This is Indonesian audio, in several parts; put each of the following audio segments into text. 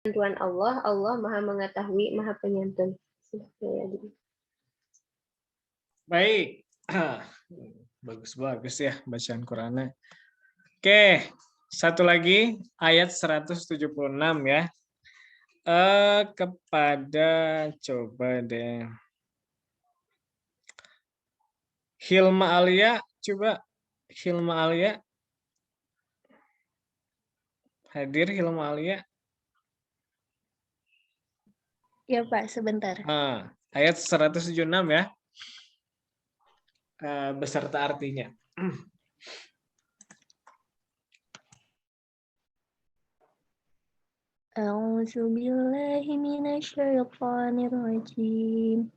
Tuhan Allah, Allah Maha Mengetahui, Maha Penyantun. Baik. Bagus-bagus ya bacaan Qurannya. Oke, satu lagi ayat 176 ya. Kepada coba deh. Hilma Alia, coba Hilma Alia. Hadir Hilma Alia. Ya Pak, sebentar. Ayat 176 ya. Beserta artinya. A'udzu billahi minasyaitonir rajim.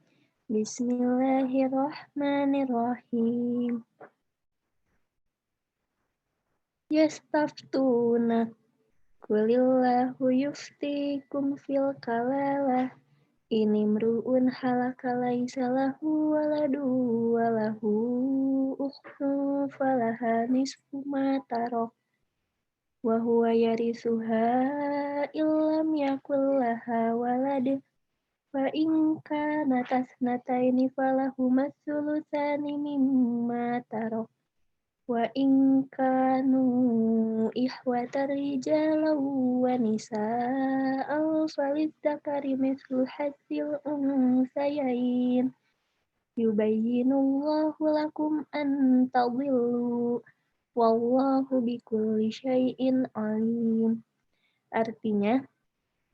Bismillahirrahmanirrahim. Yastaftuna qulillahu yuftikum fil kalalah inimru'un halaka laisa lahu waladu walahu ukhtun falaha nisfu ma tarak wa huwa yarisuha illam yakul laha walad fa in kanat tasnataini falahuma thulutsani mimma tarak wa in kanu ihwatar rijalan wa nisa'an falidzakari mithlu hadzil unsayain yubayyinullahu lakum an tadillu wallahu bikulli syai'in alim. Artinya,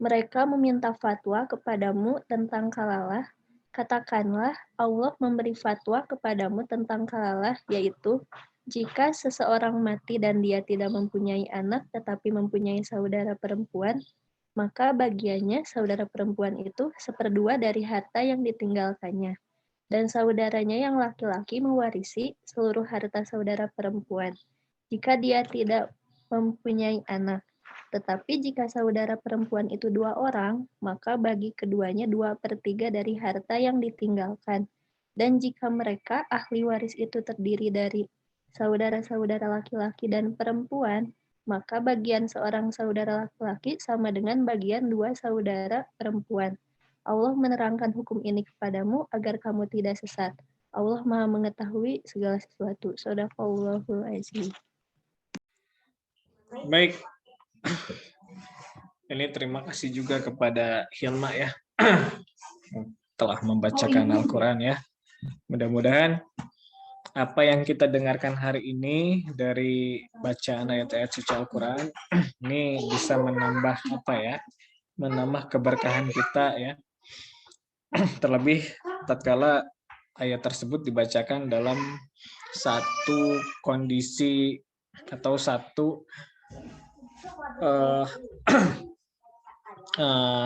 mereka meminta fatwa kepadamu tentang kalalah. Katakanlah, Allah memberi fatwa kepadamu tentang kalalah, yaitu jika seseorang mati dan dia tidak mempunyai anak tetapi mempunyai saudara perempuan, maka bagiannya saudara perempuan itu 1/2 dari harta yang ditinggalkannya. Dan saudaranya yang laki-laki mewarisi seluruh harta saudara perempuan, jika dia tidak mempunyai anak. Tetapi jika saudara perempuan itu 2 orang, maka bagi keduanya 2/3 dari harta yang ditinggalkan. Dan jika mereka ahli waris itu terdiri dari saudara-saudara laki-laki dan perempuan, maka bagian seorang saudara laki-laki sama dengan bagian 2 saudara perempuan. Allah menerangkan hukum ini kepadamu agar kamu tidak sesat. Allah Maha Mengetahui segala sesuatu. Shadaqallahul Azim. Baik. Ini terima kasih juga kepada Hilma ya. Telah membacakan Al-Quran ya. Mudah-mudahan apa yang kita dengarkan hari ini dari bacaan ayat-ayat suci Al-Quran ini bisa menambah apa ya? Menambah keberkahan kita ya. Terlebih tatkala ayat tersebut dibacakan dalam satu kondisi atau satu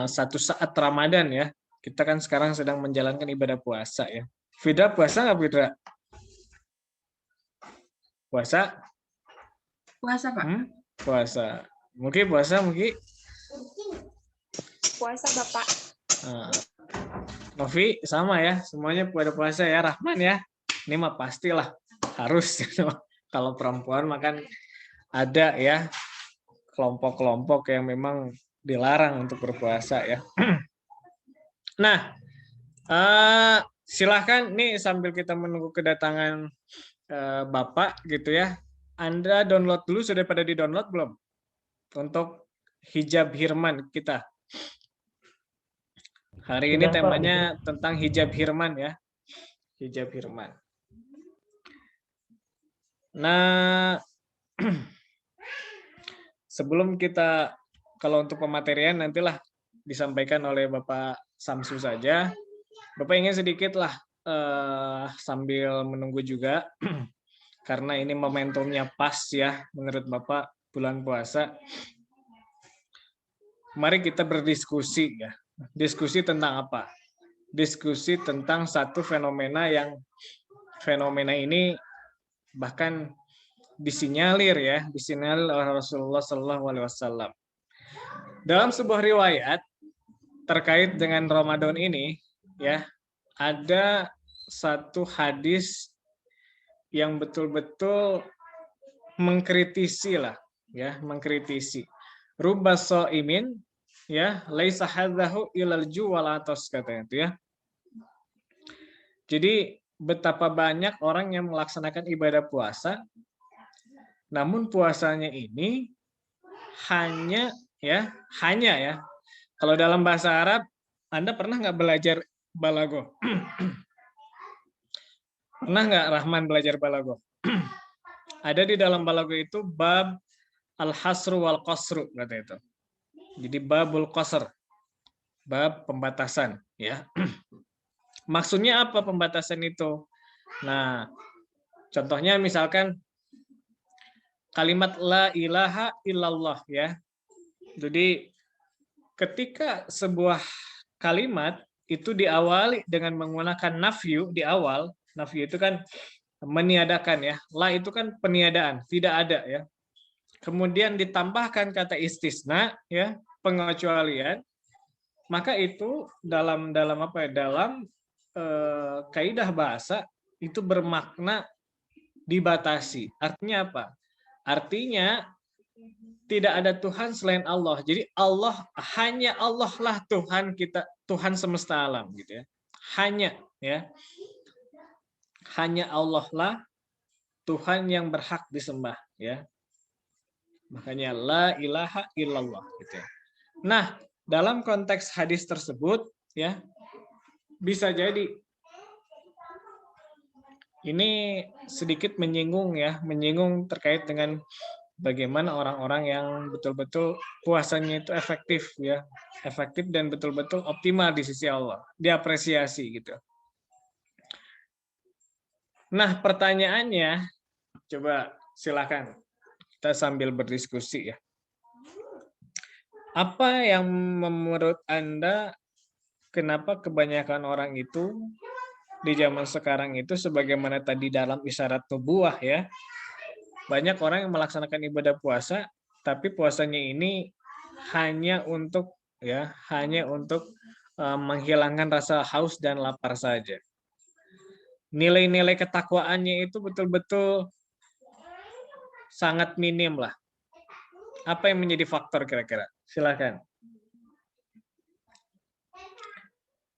satu saat Ramadan ya. Kita kan sekarang sedang menjalankan ibadah puasa ya. Fidra puasa nggak Fidra? Puasa? Puasa, Pak. Puasa. Mungkin puasa, mungkin? Puasa, Bapak. Novi sama ya, semuanya pada puasa ya, Rahman ya. Ini mah pastilah harus. Kalau perempuan makan ada ya kelompok-kelompok yang memang dilarang untuk berpuasa ya. Nah, silahkan nih sambil kita menunggu kedatangan Bapak gitu ya. Anda download dulu, sudah pada di-download belum? Untuk hijab Hirman kita. Hari ini temanya tentang hijab Hirman ya. Hijab Hirman. Nah, sebelum kita, kalau untuk pematerian nantilah disampaikan oleh Bapak Samsu saja. Bapak ingin sedikit lah sambil menunggu juga, karena ini momentumnya pas ya menurut Bapak bulan puasa. Mari kita berdiskusi ya. Diskusi tentang apa? Diskusi tentang satu fenomena yang fenomena ini bahkan disinyalir oleh Rasulullah SAW. Dalam sebuah riwayat terkait dengan Ramadan ini ya, ada satu hadis yang betul-betul mengkritisi lah ya, mengkritisi. Rubba sha'imin ya, laisa hadzahu ilal ju wal atas katanya itu ya. Jadi betapa banyak orang yang melaksanakan ibadah puasa, namun puasanya ini hanya ya. Kalau dalam bahasa Arab, Anda pernah nggak belajar balago? Pernah nggak Rahman belajar balago? Ada di dalam balago itu bab al-hasru wal qasru kata itu. Jadi babul qasr, bab pembatasan ya. Maksudnya apa pembatasan itu? Nah, contohnya misalkan kalimat la ilaha illallah ya. Jadi ketika sebuah kalimat itu diawali dengan menggunakan nafyu di awal, nafyu itu kan meniadakan ya. La itu kan peniadaan, tidak ada ya. Kemudian ditambahkan kata istisna ya, pengecualian, maka itu dalam apa ya? Dalam kaidah bahasa itu bermakna dibatasi. Artinya apa? Artinya tidak ada Tuhan selain Allah. Jadi hanya Allah lah Tuhan kita, Tuhan semesta alam gitu ya. Hanya ya. Hanya Allah lah Tuhan yang berhak disembah ya. Makanya la ilaha illallah gitu ya. Nah, dalam konteks hadis tersebut ya bisa jadi ini sedikit menyinggung terkait dengan bagaimana orang-orang yang betul-betul puasanya itu efektif ya, efektif dan betul-betul optimal di sisi Allah, diapresiasi gitu. Nah, pertanyaannya, coba silakan kita sambil berdiskusi ya. Apa yang menurut Anda kenapa kebanyakan orang itu di zaman sekarang itu sebagaimana tadi dalam isyarat nubuwah ya, banyak orang yang melaksanakan ibadah puasa, tapi puasanya ini hanya untuk menghilangkan rasa haus dan lapar saja. Nilai-nilai ketakwaannya itu betul-betul sangat minim lah. Apa yang menjadi faktor kira-kira? Silakan.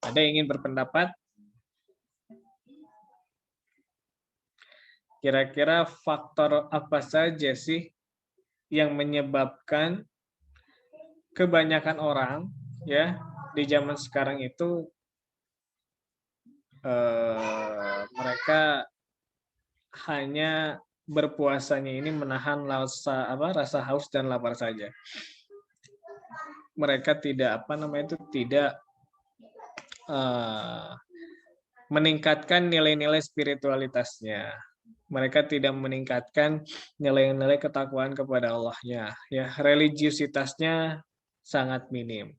Ada yang ingin berpendapat? Kira-kira faktor apa saja sih yang menyebabkan kebanyakan orang ya di zaman sekarang itu mereka hanya berpuasanya ini menahan rasa haus dan lapar saja. Mereka tidak tidak meningkatkan nilai-nilai spiritualitasnya. Mereka tidak meningkatkan nilai-nilai ketakwaan kepada Allah-nya. Ya, religiusitasnya sangat minim.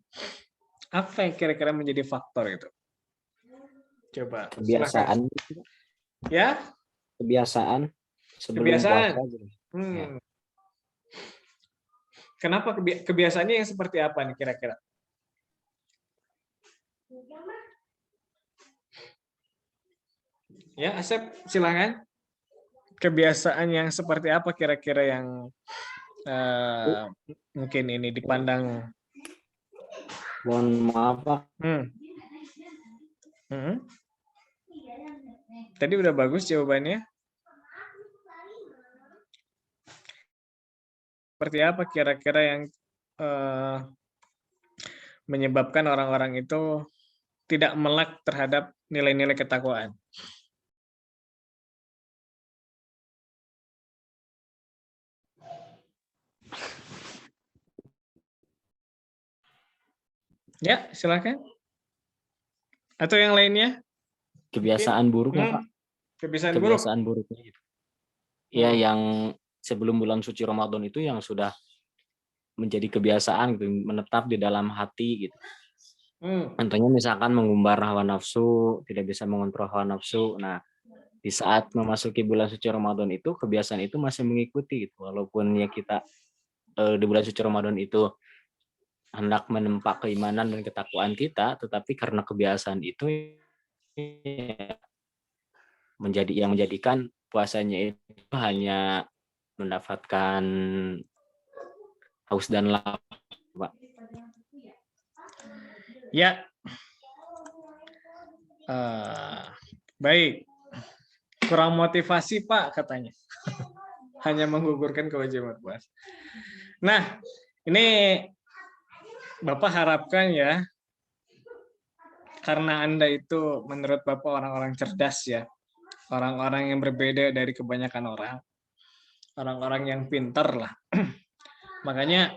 Apa yang kira-kira menjadi faktor itu? Coba. Kebiasaan. Silakan. Ya? Kebiasaan. Sebelum Kebiasaan. puasa. Ya. Kenapa kebiasaannya yang seperti apa nih kira-kira? Ya, Asep, silakan. Kebiasaan yang seperti apa kira-kira yang mungkin ini dipandang? Mohon maaf, Pak. Tadi udah bagus jawabannya. Seperti apa kira-kira yang menyebabkan orang-orang itu tidak melek terhadap nilai-nilai ketakwaan? Ya, silakan. Atau yang lainnya? Kebiasaan buruk, Pak. Kebiasaan buruk. Ya, yang sebelum bulan suci Ramadan itu yang sudah menjadi kebiasaan gitu, menetap di dalam hati gitu. Contohnya misalkan mengumbar hawa nafsu, tidak bisa mengontrol hawa nafsu. Nah, di saat memasuki bulan suci Ramadan itu kebiasaan itu masih mengikuti gitu. Walaupun ya kita di bulan suci Ramadan itu hendak menempa keimanan dan ketakwaan kita, tetapi karena kebiasaan itu menjadikan puasanya itu hanya mendapatkan haus dan lapar, Pak. Ya. Baik. Kurang motivasi Pak katanya. Hanya menggugurkan kewajiban puasa. Nah, ini Bapak harapkan ya, karena Anda itu menurut Bapak orang-orang cerdas ya, orang-orang yang berbeda dari kebanyakan orang, orang-orang yang pintar lah. Makanya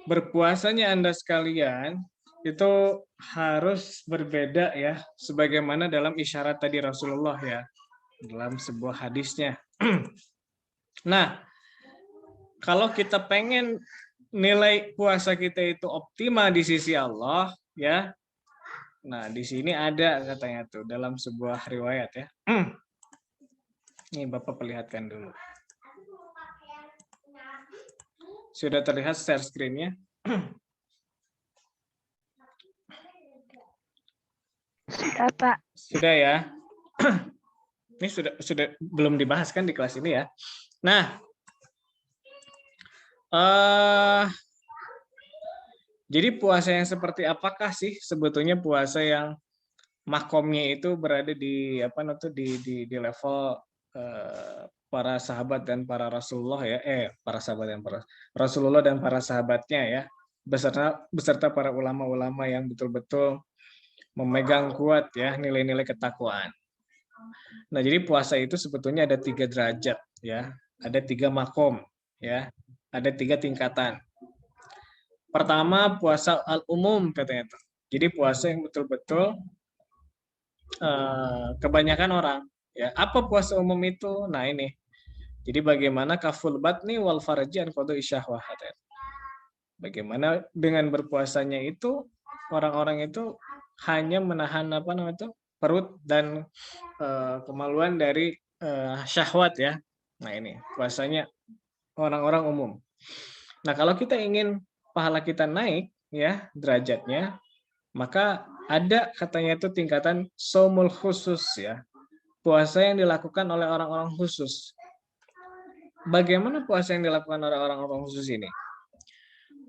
berpuasanya Anda sekalian itu harus berbeda ya, sebagaimana dalam isyarat tadi Rasulullah ya, dalam sebuah hadisnya. Nah, kalau kita pengen nilai puasa kita itu optimal di sisi Allah ya, nah di sini ada katanya tuh dalam sebuah riwayat ya. Ini Bapak perlihatkan dulu. Sudah terlihat share screen-nya? Sudah, Pak. Sudah ya. Ini sudah belum dibahas kan di kelas ini ya. Nah, jadi puasa yang seperti apakah sih sebetulnya puasa yang makomnya itu berada di di level para sahabat dan para Rasulullah ya, para sahabat dan para Rasulullah dan para sahabatnya ya, beserta para ulama-ulama yang betul-betul memegang kuat ya nilai-nilai ketakwaan. Nah, jadi puasa itu sebetulnya ada 3 derajat ya, ada 3 makom ya, ada 3 tingkatan. Pertama puasa al-umum katanya itu. Jadi puasa yang betul-betul kebanyakan orang ya. Apa puasa umum itu? Nah, ini. Jadi bagaimana kaful batni wal farji an qadai syahwah. Bagaimana dengan berpuasanya itu orang-orang itu hanya menahan perut dan kemaluan dari syahwat ya. Nah, ini puasanya orang-orang umum. Nah, kalau kita ingin pahala kita naik ya derajatnya, maka ada katanya itu tingkatan shaumul khusus ya. Puasa yang dilakukan oleh orang-orang khusus. Bagaimana puasa yang dilakukan oleh orang-orang khusus ini?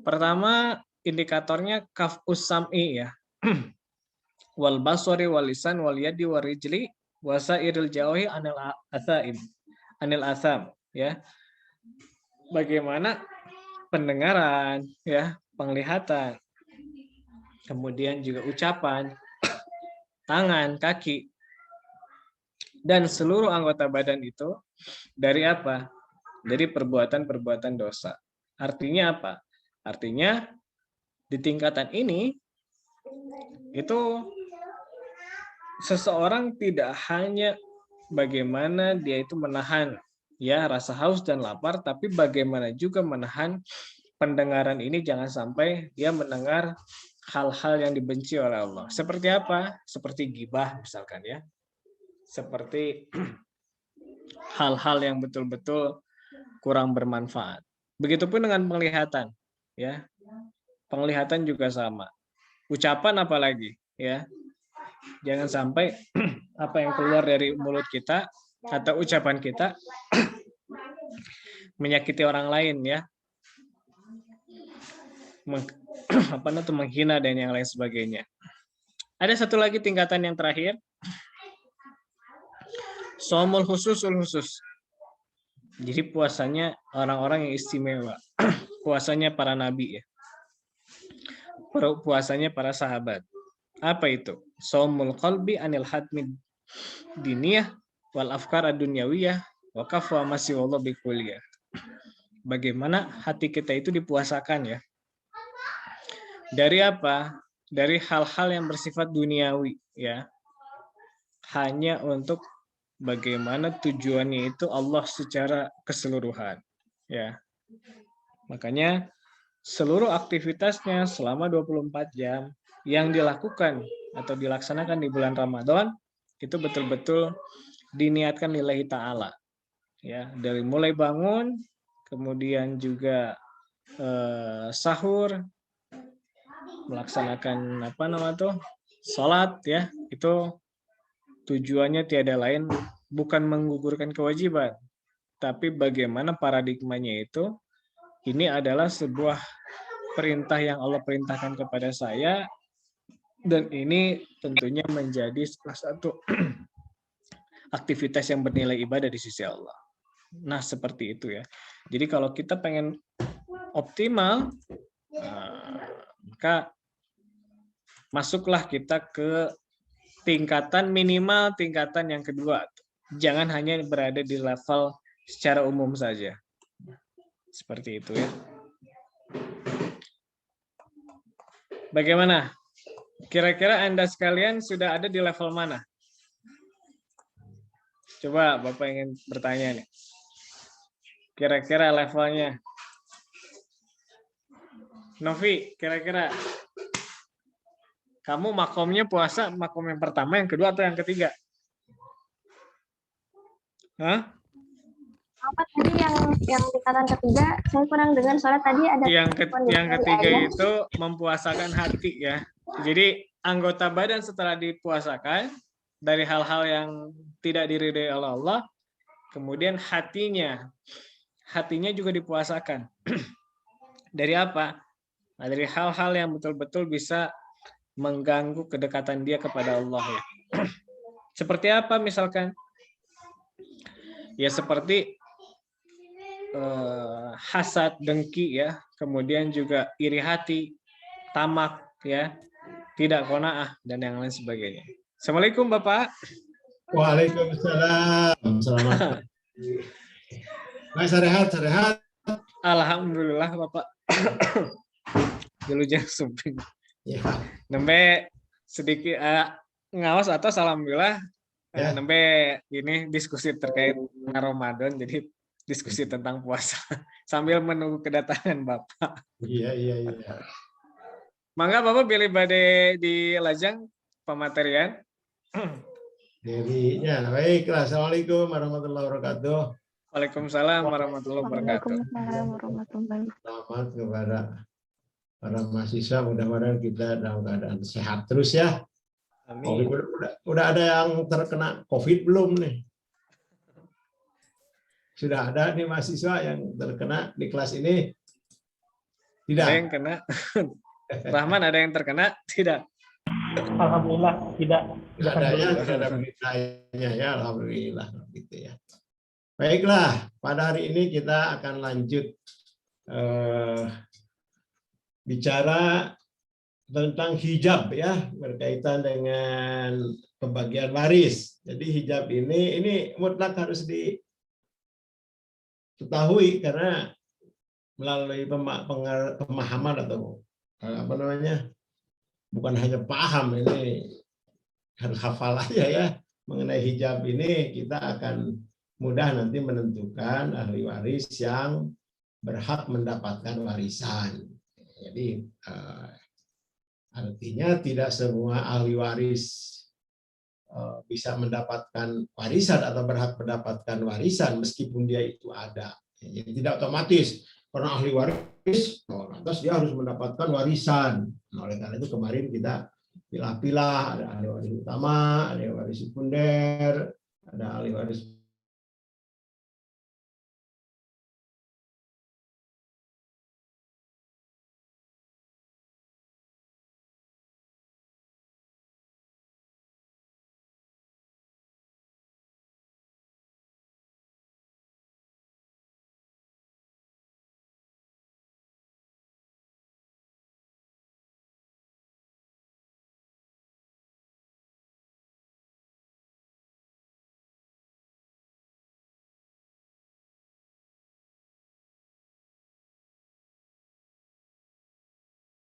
Pertama, indikatornya kaf'us sam'i ya. Wal basari wal lisan wal yadi wal rijli wasairil jawhi anil asam ya. Bagaimana pendengaran ya, penglihatan, kemudian juga ucapan, tangan, kaki, dan seluruh anggota badan itu dari apa? Dari perbuatan-perbuatan dosa. Artinya apa? Artinya di tingkatan ini itu seseorang tidak hanya bagaimana dia itu menahan ya rasa haus dan lapar, tapi bagaimana juga menahan pendengaran ini jangan sampai dia mendengar hal-hal yang dibenci oleh Allah. Seperti apa? Seperti ghibah misalkan ya. Seperti hal-hal yang betul-betul kurang bermanfaat. Begitupun dengan penglihatan ya. Penglihatan juga sama. Ucapan apalagi ya. Jangan sampai apa yang keluar dari mulut kita atau ucapan kita menyakiti orang lain ya. Menghina dan yang lain sebagainya. Ada satu lagi tingkatan yang terakhir. Shaumul khususul khusus. Jadi puasanya orang-orang yang istimewa. Puasanya para nabi ya. Puasanya para sahabat. Apa itu? Shaumul qalbi anil hadmid diniyah wal afkar ad-dunyawiyah wa kafwa masiwallah bikuliyah. Bagaimana hati kita itu dipuasakan ya. Dari apa? Dari hal-hal yang bersifat duniawi ya. Hanya untuk bagaimana tujuannya itu Allah secara keseluruhan ya. Makanya seluruh aktivitasnya selama 24 jam yang dilakukan atau dilaksanakan di bulan Ramadan itu betul-betul diniatkan lillahi ta'ala ya, dari mulai bangun kemudian juga sahur, melaksanakan sholat ya, itu tujuannya tiada lain bukan menggugurkan kewajiban, tapi bagaimana paradigmanya itu ini adalah sebuah perintah yang Allah perintahkan kepada saya, dan ini tentunya menjadi salah satu aktivitas yang bernilai ibadah di sisi Allah. Nah, seperti itu ya. Jadi kalau kita pengen optimal, maka masuklah kita ke minimal tingkatan yang kedua. Jangan hanya berada di level secara umum saja. Seperti itu ya. Bagaimana? Kira-kira Anda sekalian sudah ada di level mana? Coba Bapak ingin bertanya nih. Kira-kira levelnya. Novi, kira-kira kamu makomnya puasa, makom yang pertama, yang kedua, atau yang ketiga? Hah? Apa tadi yang tingkatan ketiga? Saya kurang dengar soalnya tadi ada Yang ketiga ayah. itu mempuasakan hati ya. Jadi anggota badan setelah dipuasakan dari hal-hal yang tidak diridhai oleh Allah, kemudian hatinya juga dipuasakan. Dari apa? Nah, dari hal-hal yang betul-betul bisa mengganggu kedekatan dia kepada Allah ya. Seperti apa misalkan? Ya seperti hasad, dengki ya, kemudian juga iri hati, tamak ya, tidak qanaah dan yang lain sebagainya. Assalamualaikum Bapak. Waalaikumsalam. Selamat. Mas sehat. Alhamdulillah Bapak. Dulu jangan sumping. Ya. Nembe sedikit ngawas atas alhamdulillah. Ya. Nembe ini diskusi terkait Ramadan, jadi diskusi tentang puasa sambil menunggu kedatangan Bapak. Iya. Mangga Bapak pilih badai di Lajang pematerian. Dirinya. Baiklah. Assalamualaikum warahmatullahi wabarakatuh. Waalaikumsalam warahmatullahi wabarakatuh. Waalaikumsalam warahmatullahi Selamat kepada para mahasiswa. Mudah-mudahan kita dalam keadaan sehat terus ya. Amin. Udah ada yang terkena COVID belum nih? Sudah ada nih mahasiswa yang terkena di kelas ini? Tidak. Ada yang kena. Rahman ada yang terkena? Tidak. Alhamdulillah tidak. Ada ya, ada beritanya ya, alhamdulillah gitu ya. Baiklah, pada hari ini kita akan lanjut bicara tentang hijab ya, berkaitan dengan pembagian waris. Jadi hijab ini mutlak harus diketahui karena melalui pemahaman atau apa namanya, bukan hanya paham, ini harus hafal aja ya mengenai hijab ini, kita akan mudah nanti menentukan ahli waris yang berhak mendapatkan warisan. Jadi artinya tidak semua ahli waris bisa mendapatkan warisan atau berhak mendapatkan warisan meskipun dia itu ada. Jadi tidak otomatis karena ahli waris, lantas dia harus mendapatkan warisan. Nah, oleh karena itu kemarin kita pilah-pilah, ada ahli waris utama, ahli waris sekunder, ada ahli waris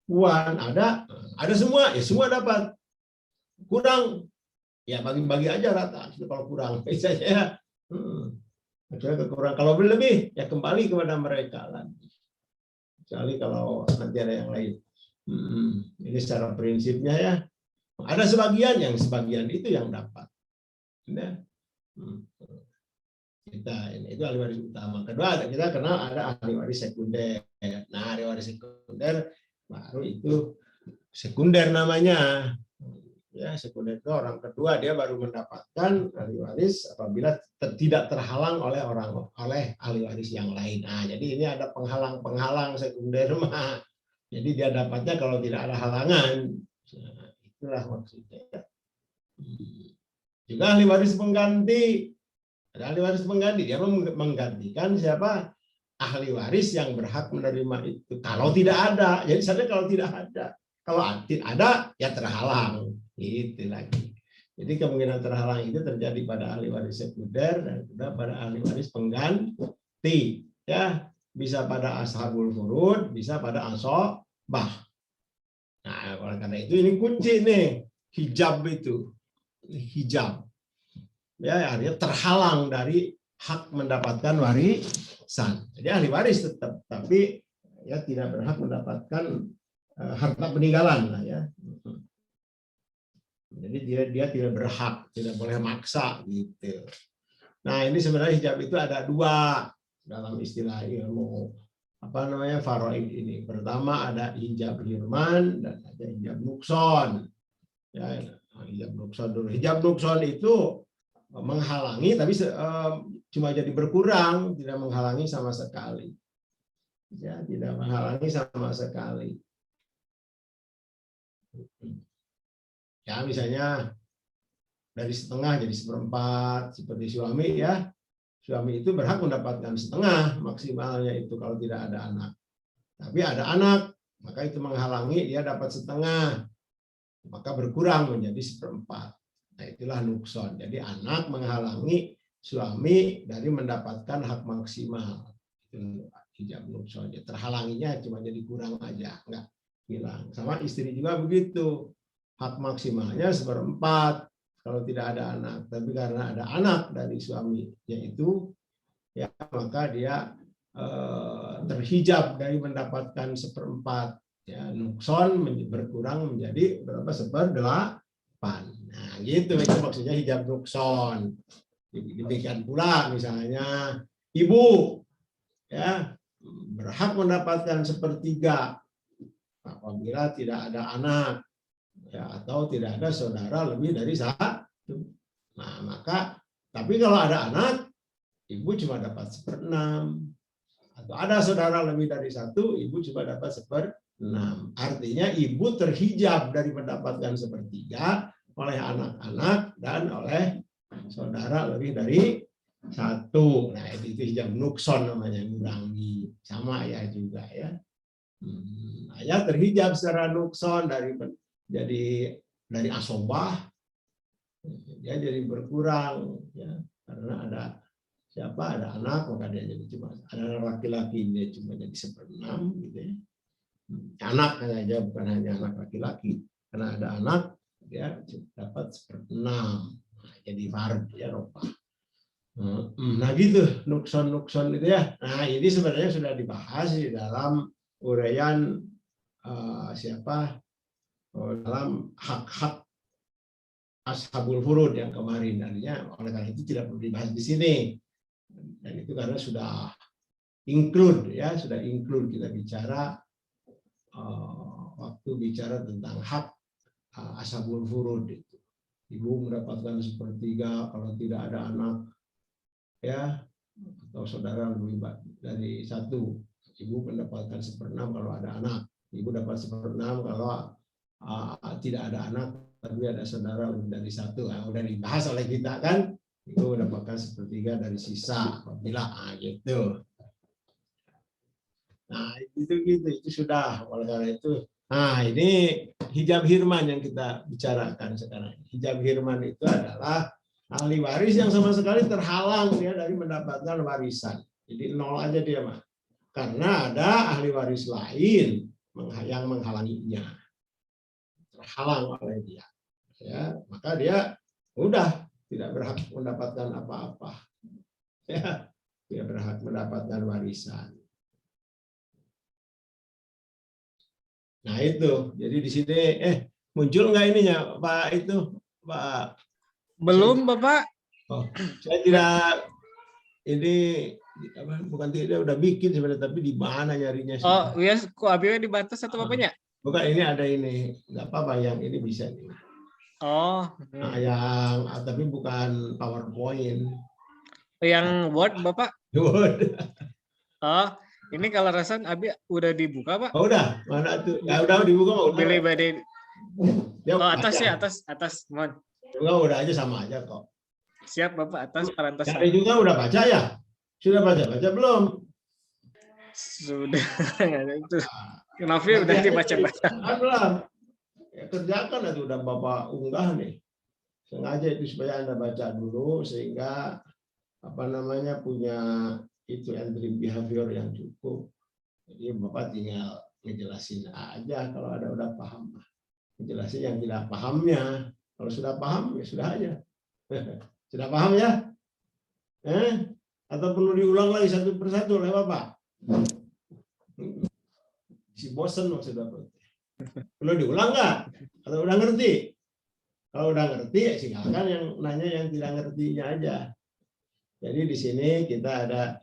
puan, ada semua, ya semua dapat. Kurang, ya bagi-bagi aja rata. Kalau kurang, biasanya kekurangan. Kalau lebih, ya kembali kepada mereka lagi. Kecuali kalau nanti ada yang lain. Ini secara prinsipnya ya. Ada sebagian itu yang dapat. Ya. Itu ahli waris utama. Kedua, kita kenal ada ahli waris sekunder. Nah, ahli waris sekunder baru itu sekunder namanya. Ya, sekunder itu orang kedua, dia baru mendapatkan ahli waris apabila tidak terhalang oleh ahli waris yang lain. Nah, jadi ini ada penghalang sekunder mah. Jadi dia dapatnya kalau tidak ada halangan. Nah, itulah maksudnya. Juga ahli waris pengganti. Ada ahli waris pengganti, dia menggantikan siapa? Ahli waris yang berhak menerima itu. Kalau tidak ada, jadi sebenarnya kalau tidak ada. Kalau ada, ya terhalang. Itu lagi. Jadi kemungkinan terhalang itu terjadi pada ahli waris sekunder dan juga pada ahli waris pengganti. Ya, bisa pada ashabul furud, bisa pada asobah. Nah, oleh karena itu ini kunci nih, hijab itu. Hijab. Ya, artinya terhalang dari hak mendapatkan warisan. Jadi ahli waris tetap, tapi ya tidak berhak mendapatkan harta peninggalan lah ya. Jadi dia tidak berhak, tidak boleh maksa gitu. Nah, ini sebenarnya hijab itu ada dua dalam istilah ilmu apa namanya faraid ini. Pertama ada hijab hirman dan ada hijab nukson. Ya, hijab nukson dulu. Hijab nukson itu menghalangi tapi cuma jadi berkurang, tidak menghalangi sama sekali. Ya, tidak menghalangi sama sekali. Ya, misalnya dari setengah jadi seperempat seperti suami ya. Suami itu berhak mendapatkan setengah maksimalnya itu kalau tidak ada anak. Tapi ada anak, maka itu menghalangi dia dapat setengah. Maka berkurang menjadi seperempat. Nah, itulah nukson. Jadi anak menghalangi suami dari mendapatkan hak maksimal. Itu hijab nukson. Terhalanginya cuma jadi kurang aja, enggak hilang. Sama istri juga begitu. Hak maksimalnya seperempat kalau tidak ada anak. Tapi karena ada anak dari suami, yaitu ya maka dia terhijab dari mendapatkan seperempat. Ya, nukson berkurang menjadi berapa? Seperdelapan. Nah, gitu itu maksudnya hijab nukson. Demikian pula misalnya ibu ya berhak mendapatkan sepertiga apabila tidak ada anak ya atau tidak ada saudara lebih dari satu. Nah, maka tapi kalau ada anak ibu cuma dapat 1/6 atau ada saudara lebih dari satu ibu cuma dapat 1/6. Artinya ibu terhijab dari mendapatkan 1/3 oleh anak-anak dan oleh saudara lebih dari satu. Nah, itu hijab nukson namanya, ngurangi. Sama ya juga ya. Ayah terhijab secara nukson dari asobah, dia jadi berkurang ya karena ada siapa ada anak maka dia jadi cuma ada laki-laki dia cuma jadi 1/6 gitu ya. Anak aja bukan hanya anak laki-laki karena ada anak dia dapat 1/6. Nah, jadi fard ya ropa. Nah gitu nukson itu ya. Nah ini sebenarnya sudah dibahas di dalam uraian dalam hak-hak ashabul furud yang kemarin. Artinya oleh karena itu tidak perlu dibahas di sini. Dan itu karena sudah include ya, sudah include kita bicara waktu bicara tentang hak ashabul furud itu. Ibu mendapatkan 1/3 kalau tidak ada anak ya atau saudara lebih dari satu. Ibu mendapatkan 1/6 kalau ada anak. Ibu dapat 1/6 kalau tidak ada anak tapi ada saudara lebih dari satu. Udah dibahas oleh kita kan, itu mendapatkan 1/3 dari sisa apabila gitu. Nah itu sudah oleh karena itu. Nah ini hijab hirman yang kita bicarakan sekarang. Hijab hirman itu adalah ahli waris yang sama sekali terhalang dia dari mendapatkan warisan. Jadi nol aja dia mah. Karena ada ahli waris lain yang menghalanginya. Terhalang oleh dia. Ya, maka dia udah tidak berhak mendapatkan apa-apa. Ya, tidak berhak mendapatkan warisan. Nah itu, jadi di sini muncul nggak ininya Pak itu Pak? Belum Bapak. Oh, saya tidak ini bukan tidak udah bikin sebenarnya tapi di mana nyarinya sih? Oh yes, kok apinya dibatas atau Bapaknya? Bukan ini ada ini nggak apa-apa yang ini bisa nih. Oh, Nah, yang tapi bukan PowerPoint. yang Word Bapak? Word. Oh, Ini kalau Rasan Abi udah dibuka, Pak? Oh, udah, mana tuh? Ya udah dibuka mau. Pilih badai. Ya, Oh, atas aja. ya, atas. Mohon. Enggak, udah aja sama aja kok. Siap, Bapak, atas parantos. Cari juga udah baca ya? Sudah baca belum? Sudah. Itu. Novi udah dibaca-baca. Belum. Ya, kerjakan itu udah Bapak unggah nih. Sengaja itu supaya Anda baca dulu sehingga punya itu entry behavior yang cukup. Jadi Bapak tinggal ngejelasin aja kalau ada udah paham. Ngejelasin yang tidak pahamnya. Kalau sudah paham ya sudah aja. Sudah paham ya? Atau perlu diulang lagi satu persatu oleh Bapak? Si bosen maksud Bapak. Perlu diulang nggak? Atau udah ngerti? Kalau udah ngerti ya silakan yang nanya yang tidak ngertinya aja. Jadi di sini kita ada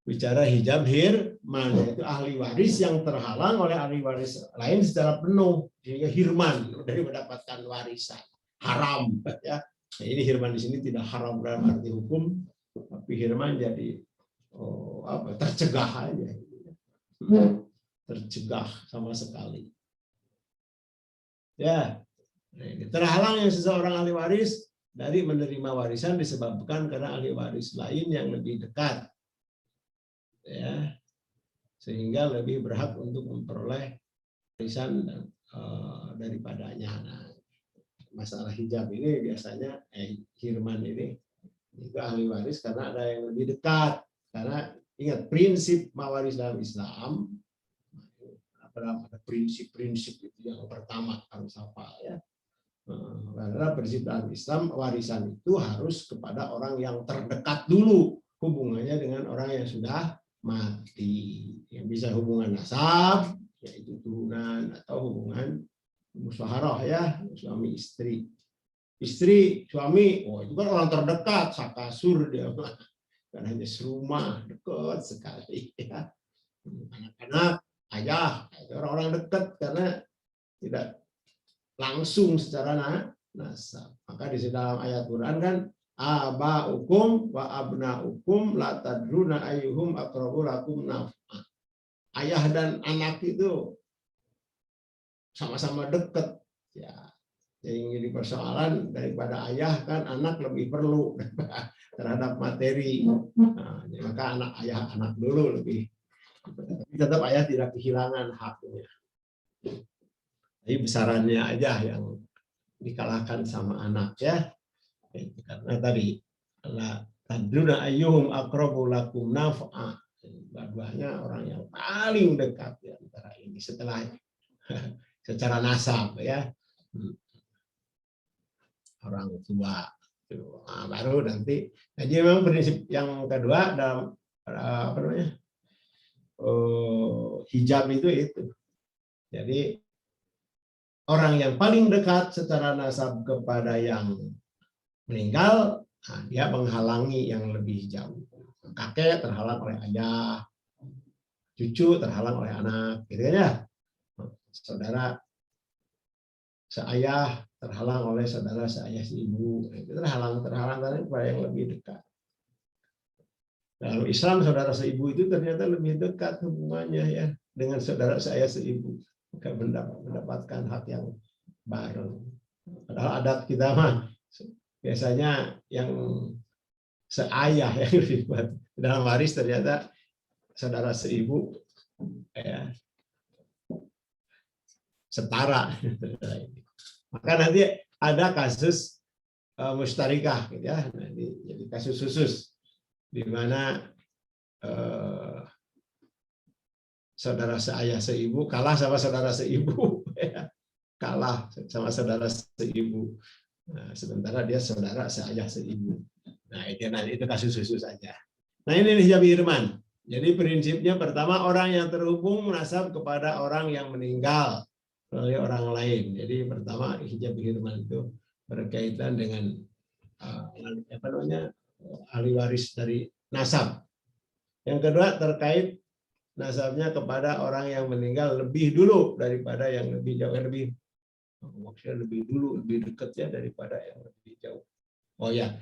bicara hijab hirman, yaitu ahli waris yang terhalang oleh ahli waris lain secara penuh, sehingga hirman dari mendapatkan warisan haram ya. Nah, ini hirman di sini tidak haram dalam arti hukum, tapi hirman jadi tercegah aja, tercegah sama sekali. Ya, terhalang yang seseorang ahli waris dari menerima warisan disebabkan karena ahli waris lain yang lebih dekat, ya, sehingga lebih berhak untuk memperoleh warisan daripadanya. Nah, masalah hijab ini biasanya hirman ini itu ahli waris karena ada yang lebih dekat. Karena ingat prinsip mawaris dalam Islam, ada prinsip-prinsip itu yang pertama harus hafal ya. Karena prinsip dalam Islam warisan itu harus kepada orang yang terdekat dulu hubungannya dengan orang yang sudah mati. Yang bisa hubungan nasab, yaitu turunan, atau hubungan musyawarah ya, suami istri. Istri, suami, itu kan orang terdekat, sakasur dia, kan hanya serumah, dekat sekali ya. Anak-anak, ayah, orang-orang dekat karena tidak langsung secara nasab. Maka di dalam ayat Quran kan abaukum wa abnaukum la tadruna ayyuhum aqrabu lakum naf'a. Ayah dan anak itu sama-sama dekat ya. Yang jadi persoalan daripada ayah kan anak lebih perlu terhadap materi. Nah, maka ayah anak dulu lebih. Tapi tetap ayah tidak kehilangan haknya. Jadi besarannya aja yang dikalahkan sama anak ya. Karena tadi tadruna ayyuhum aqrabu lakum naf'a. Dua-duanya orang yang paling dekat di antara ini setelah secara nasab ya. Orang tua. Nah, baru nanti. Jadi memang prinsip yang kedua dalam hijab itu. Jadi orang yang paling dekat secara nasab kepada yang meninggal, dia menghalangi yang lebih jauh. Kakek terhalang oleh ayah, cucu terhalang oleh anak, gitu ya. Saudara seayah terhalang oleh saudara seayah seibu, itu terhalang kepada yang lebih dekat. Dalam Islam saudara seibu itu ternyata lebih dekat hubungannya ya dengan saudara seayah seibu, mendapatkan hak yang bareng. Padahal adat kita mah biasanya yang seayah yang dibuat dalam waris ternyata saudara seibu ya setara. Maka nanti ada kasus mustarikah gitu ya. Jadi kasus khusus di mana saudara seayah seibu kalah sama saudara seibu ya. Kalah sama saudara seibu. Nah, sementara dia saudara seayah seibu. Nah, itu kasus khusus saja. Nah, ini hijab hirman. Jadi prinsipnya pertama orang yang terhubung nasab kepada orang yang meninggal oleh orang lain. Jadi pertama hijab hirman itu berkaitan dengan ahli waris dari nasab. Yang kedua terkait nasabnya kepada orang yang meninggal lebih dulu daripada yang lebih jauh, maksudnya lebih dulu, lebih dekat ya daripada yang lebih jauh. Oh ya,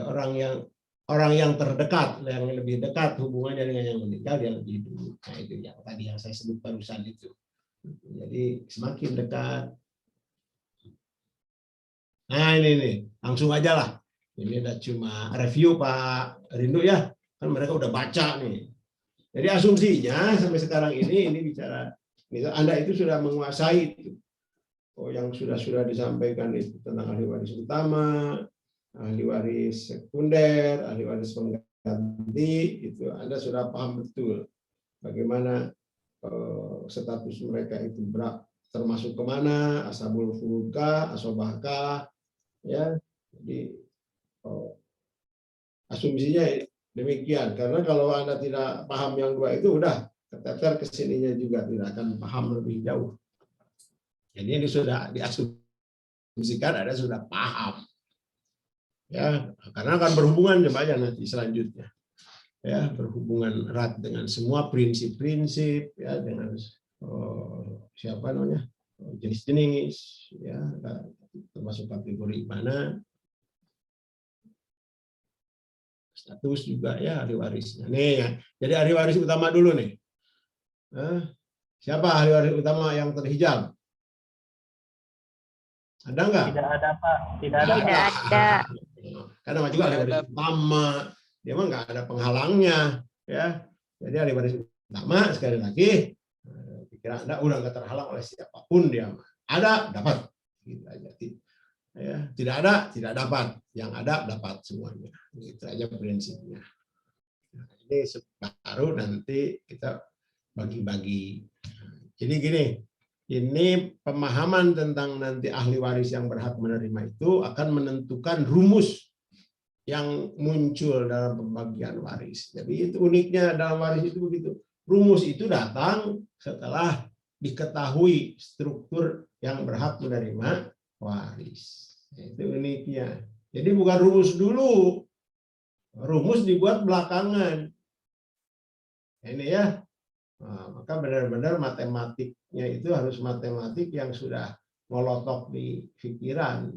orang yang orang yang terdekat, yang lebih dekat hubungannya dengan yang meninggal, dia lebih dulu. Nah itu yang tadi yang saya sebut barusan itu. Jadi semakin dekat. Nah ini nih, langsung aja lah. Ini udah cuma review Pak Rindu ya, kan mereka udah baca nih. Jadi asumsinya sampai sekarang ini bicara, Anda itu sudah menguasai itu. Oh, yang sudah disampaikan itu tentang ahli waris utama, ahli waris sekunder, ahli waris pengganti, itu Anda sudah paham betul bagaimana status mereka itu termasuk kemana, ashabul furudkah, asobahkah, ya. Jadi asumsinya demikian, karena kalau Anda tidak paham yang dua itu udah keteter kesininya juga tidak akan paham lebih jauh. Jadi ini sudah diasumsikan Anda sudah paham. Ya, karena akan berhubungan aja nanti selanjutnya. Ya, berhubungan erat dengan semua prinsip-prinsip ya, dengan siapa namanya? Jenis-jenis ya, termasuk kategori mana, status juga ya ahli warisnya. Nih ya. Jadi ahli waris utama dulu nih. Siapa ahli waris utama yang terhijab? Ada nggak? Tidak ada, Pak. Tidak ada. Tidak ada. Karena juga ahli waris utama, dia mah nggak ada penghalangnya, ya. Jadi ahli waris utama sekali lagi, pikiran Anda udah nggak terhalang oleh siapapun dia mah. Ada dapat, gitu aja. Ya, tidak ada tidak dapat, yang ada dapat semuanya. Gitu aja prinsipnya. Nah, ini baru nanti kita bagi-bagi. Jadi gini. Ini pemahaman tentang nanti ahli waris yang berhak menerima itu akan menentukan rumus yang muncul dalam pembagian waris. Jadi itu uniknya dalam waris itu begitu. Rumus itu datang setelah diketahui struktur yang berhak menerima waris. Itu uniknya. Jadi bukan rumus dulu. Rumus dibuat belakangan. Ini ya. Nah, maka benar-benar matematiknya itu harus matematik yang sudah molotok di pikiran.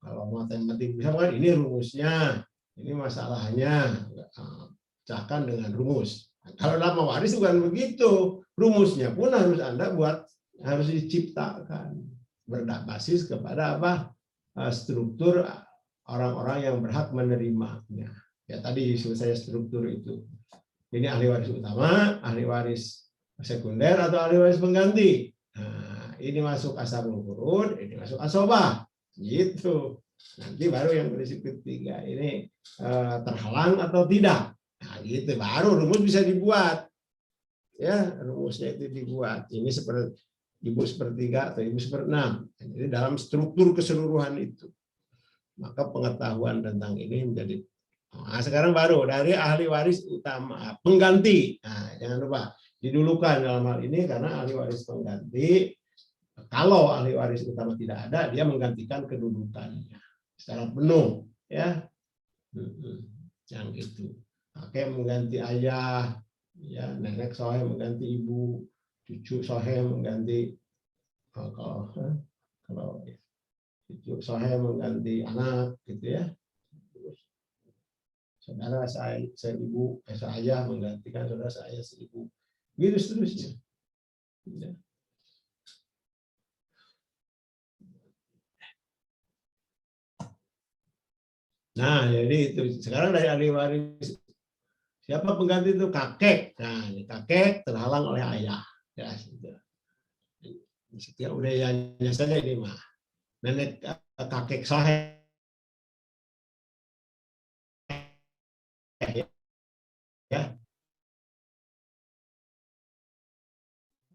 Kalau matematik bisa kan ini rumusnya, ini masalahnya, pecahkan dengan rumus. Nah, kalau dalam waris bukan begitu, rumusnya pun harus Anda buat, harus diciptakan berbasis kepada apa? Struktur orang-orang yang berhak menerimanya. Ya tadi selesai struktur itu. Ini ahli waris utama, ahli waris sekunder, atau ahli waris pengganti. Nah, ini masuk ashabul furud, ini masuk asobah. Gitu. Nanti baru yang prinsip ketiga ini terhalang atau tidak. Nah, gitu. Baru rumus bisa dibuat. Ya, rumusnya itu dibuat. Ini seperti ibu sepertiga atau ibu seperenam. Jadi dalam struktur keseluruhan itu. Maka pengetahuan tentang ini menjadi. Nah, sekarang baru dari ahli waris utama pengganti. Nah, jangan lupa didulukan dalam hal ini karena ahli waris pengganti, kalau ahli waris utama tidak ada, dia menggantikan kedudukannya secara penuh, ya. Yang itu. Kakek mengganti ayah, ya, nenek sohe mengganti ibu, cucu sohe mengganti kalau cucu sohe mengganti anak, gitu ya. Saudara saya seibu, saya menggantikan saudara saya seibu. Gitu seterusnya. Nah, jadi itu sekarang dari ahli waris siapa pengganti itu? Kakek. Nah, ini kakek terhalang oleh ayah. Ya, setiap udayanya saja ini mah. Nenek kakek sahih. Ya,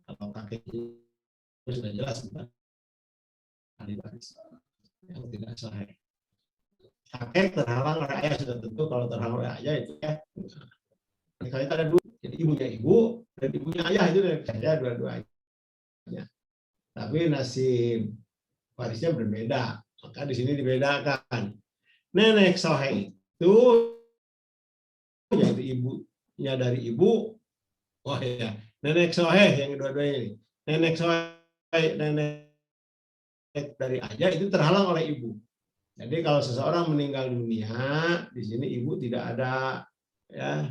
kalau kakek itu sudah jelas bukan ahli waris yang tidak sahih. Kakek terhalang oleh ayah sudah tentu, kalau terhalang oleh ayah itu ya. Kalau kita ada dua, jadi ibunya ibu dan ibunya ayah itu dari saya dua-duanya. Tapi nasib warisnya berbeda, maka di sini dibedakan. Nenek sahih itu yaitu ibunya dari ibu, oh ya, nenek soheh yang kedua-duanya ini. Nenek soheh, nenek dari ayah itu terhalang oleh ibu. Jadi kalau seseorang meninggal dunia, di sini ibu tidak ada, ya,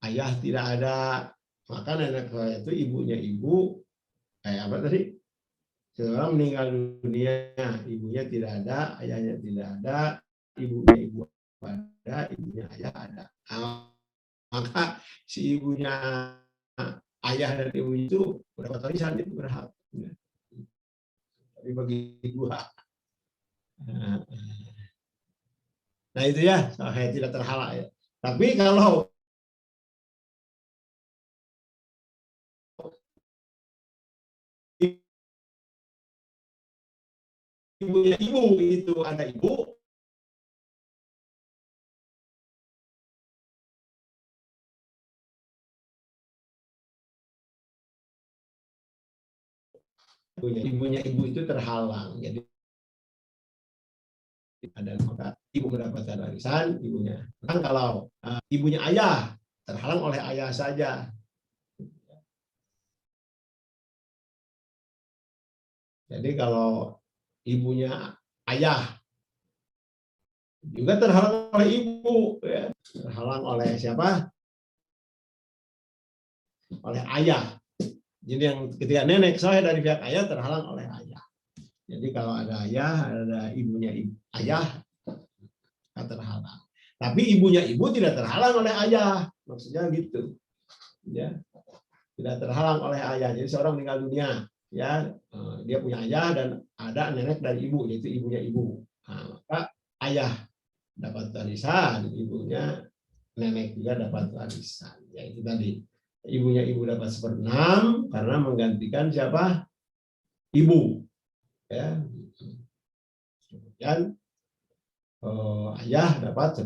ayah tidak ada, maka nenek saya itu ibunya ibu, kayak apa tadi? Seseorang meninggal dunia, ibunya tidak ada, ayahnya tidak ada, ibunya ibu ada, ibunya ayah ada. Nah, maka si ibunya ayah dan ibu itu berapa warisan itu berhak. Tapi bagi dua. Nah itu ya, saya tidak terhalang ya. Tapi kalau ibunya ibu itu ada ibu, ibunya ibu itu terhalang. Jadi ada maka ibu mendapatkan warisan ibunya. Kan kalau ibunya ayah terhalang oleh ayah saja. Jadi kalau ibunya ayah juga terhalang oleh ibu, ya. Terhalang oleh siapa? Oleh ayah. Jadi yang ketika nenek saya dari pihak ayah terhalang oleh ayah. Jadi kalau ada ayah, ada ibunya ayah, terhalang. Tapi ibunya ibu tidak terhalang oleh ayah, maksudnya gitu, ya, tidak terhalang oleh ayah. Jadi seorang meninggal dunia, ya, dia punya ayah dan ada nenek dari ibu, yaitu ibunya ibu. Nah, maka ayah dapat warisan, ibunya nenek juga dapat warisan. Ya itu tadi, ibunya ibu dapat 1/6 karena menggantikan siapa? Ibu. Ya. Kemudian ayah dapat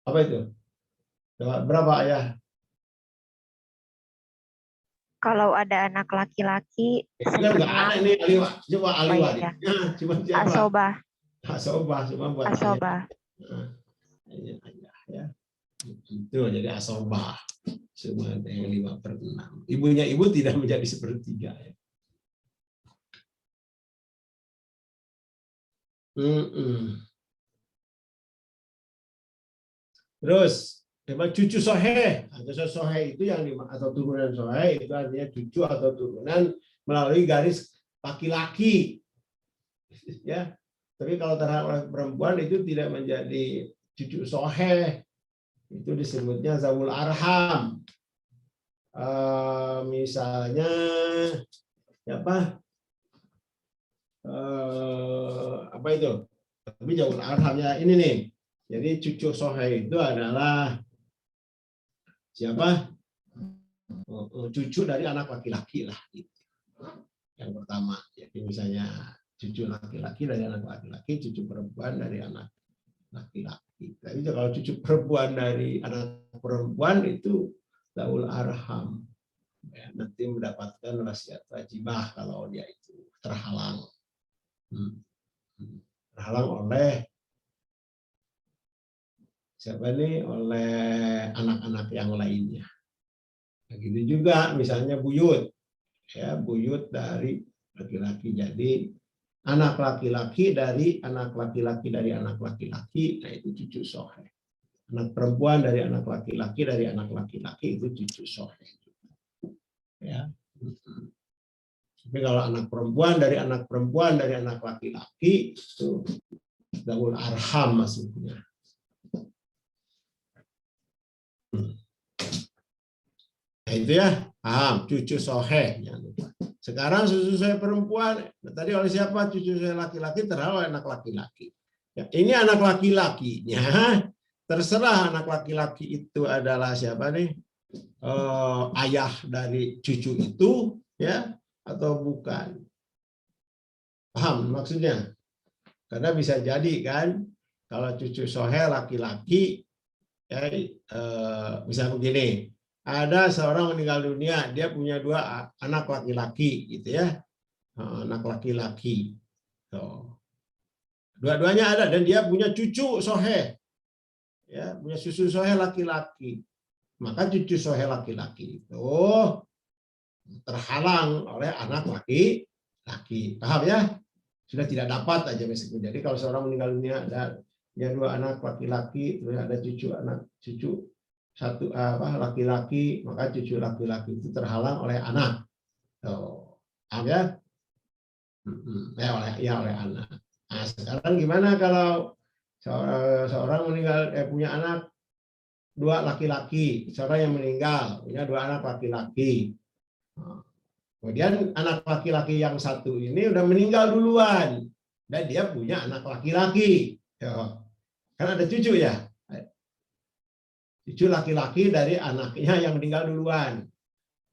apa itu? Dapat berapa ayah? Kalau ada anak laki-laki, Kan nggak ada ini aliwa. Coba aliwa. iya. Cuma siapa? Asobah. Asobah cuma buat Asobah. ayah. Ayah, ya. Itu jadi asobah. Cuma yang 5/6. Ibunya ibu tidak menjadi 1/3. Ya. Terus cucu soheh atau soheh itu yang atau turunan soheh itu artinya cucu atau turunan melalui garis laki-laki, ya. Tapi kalau terhadap perempuan itu tidak menjadi cucu soheh, itu disebutnya zawul arham. Misalnya siapa? Apa itu? Tapi zawul arhamnya ini nih. Jadi cucu soheh itu adalah siapa? Cucu dari anak laki-laki lah. Yang pertama. Jadi misalnya cucu laki-laki dari anak laki-laki, cucu perempuan dari anak laki-laki. Tapi kalau cucu perempuan dari anak perempuan itu zaul arham. Ya, nanti mendapatkan wasiat wajibah kalau dia itu terhalang. Terhalang oleh siapa nih? Oleh anak-anak yang lainnya. Begitu juga misalnya buyut, ya, buyut dari laki-laki. Jadi anak laki-laki dari anak laki-laki dari anak laki-laki, nah itu cucu soheh. Anak perempuan dari anak laki-laki dari anak laki-laki itu cucu soheh. Ya. Tapi kalau anak perempuan dari anak perempuan dari anak laki-laki itu zawul arham maksudnya. Nah, itu ya, paham, cucu soheh. Sekarang cucu soheh perempuan, tadi oleh siapa? Cucu soheh laki-laki terhalang oleh anak laki-laki. Ya, ini anak laki-lakinya, terserah anak laki-laki itu adalah siapa nih? Ayah dari cucu itu, ya, atau bukan. Paham maksudnya? Karena bisa jadi kan, kalau cucu soheh laki-laki, ya, misalnya begini, ada seorang meninggal dunia, dia punya 2 anak laki-laki, gitu ya, anak laki-laki. Dua-duanya ada dan dia punya cucu soheh, ya, punya cucu soheh laki-laki. Maka cucu soheh laki-laki itu terhalang oleh anak laki-laki, paham ya? sudah tidak dapat aja meskipun. Jadi kalau seorang meninggal dunia ada ya 2 anak laki-laki, terus ada cucu satu laki-laki, maka cucu laki-laki itu terhalang oleh anak. Tuh. Ya? Oleh anak. Nah, sekarang gimana kalau seorang meninggal punya anak 2 laki-laki, seorang yang meninggal punya 2 anak laki-laki. Kemudian anak laki-laki yang satu ini udah meninggal duluan dan dia punya anak laki-laki. Kan ada cucu ya. Cucu laki-laki dari anaknya yang meninggal duluan.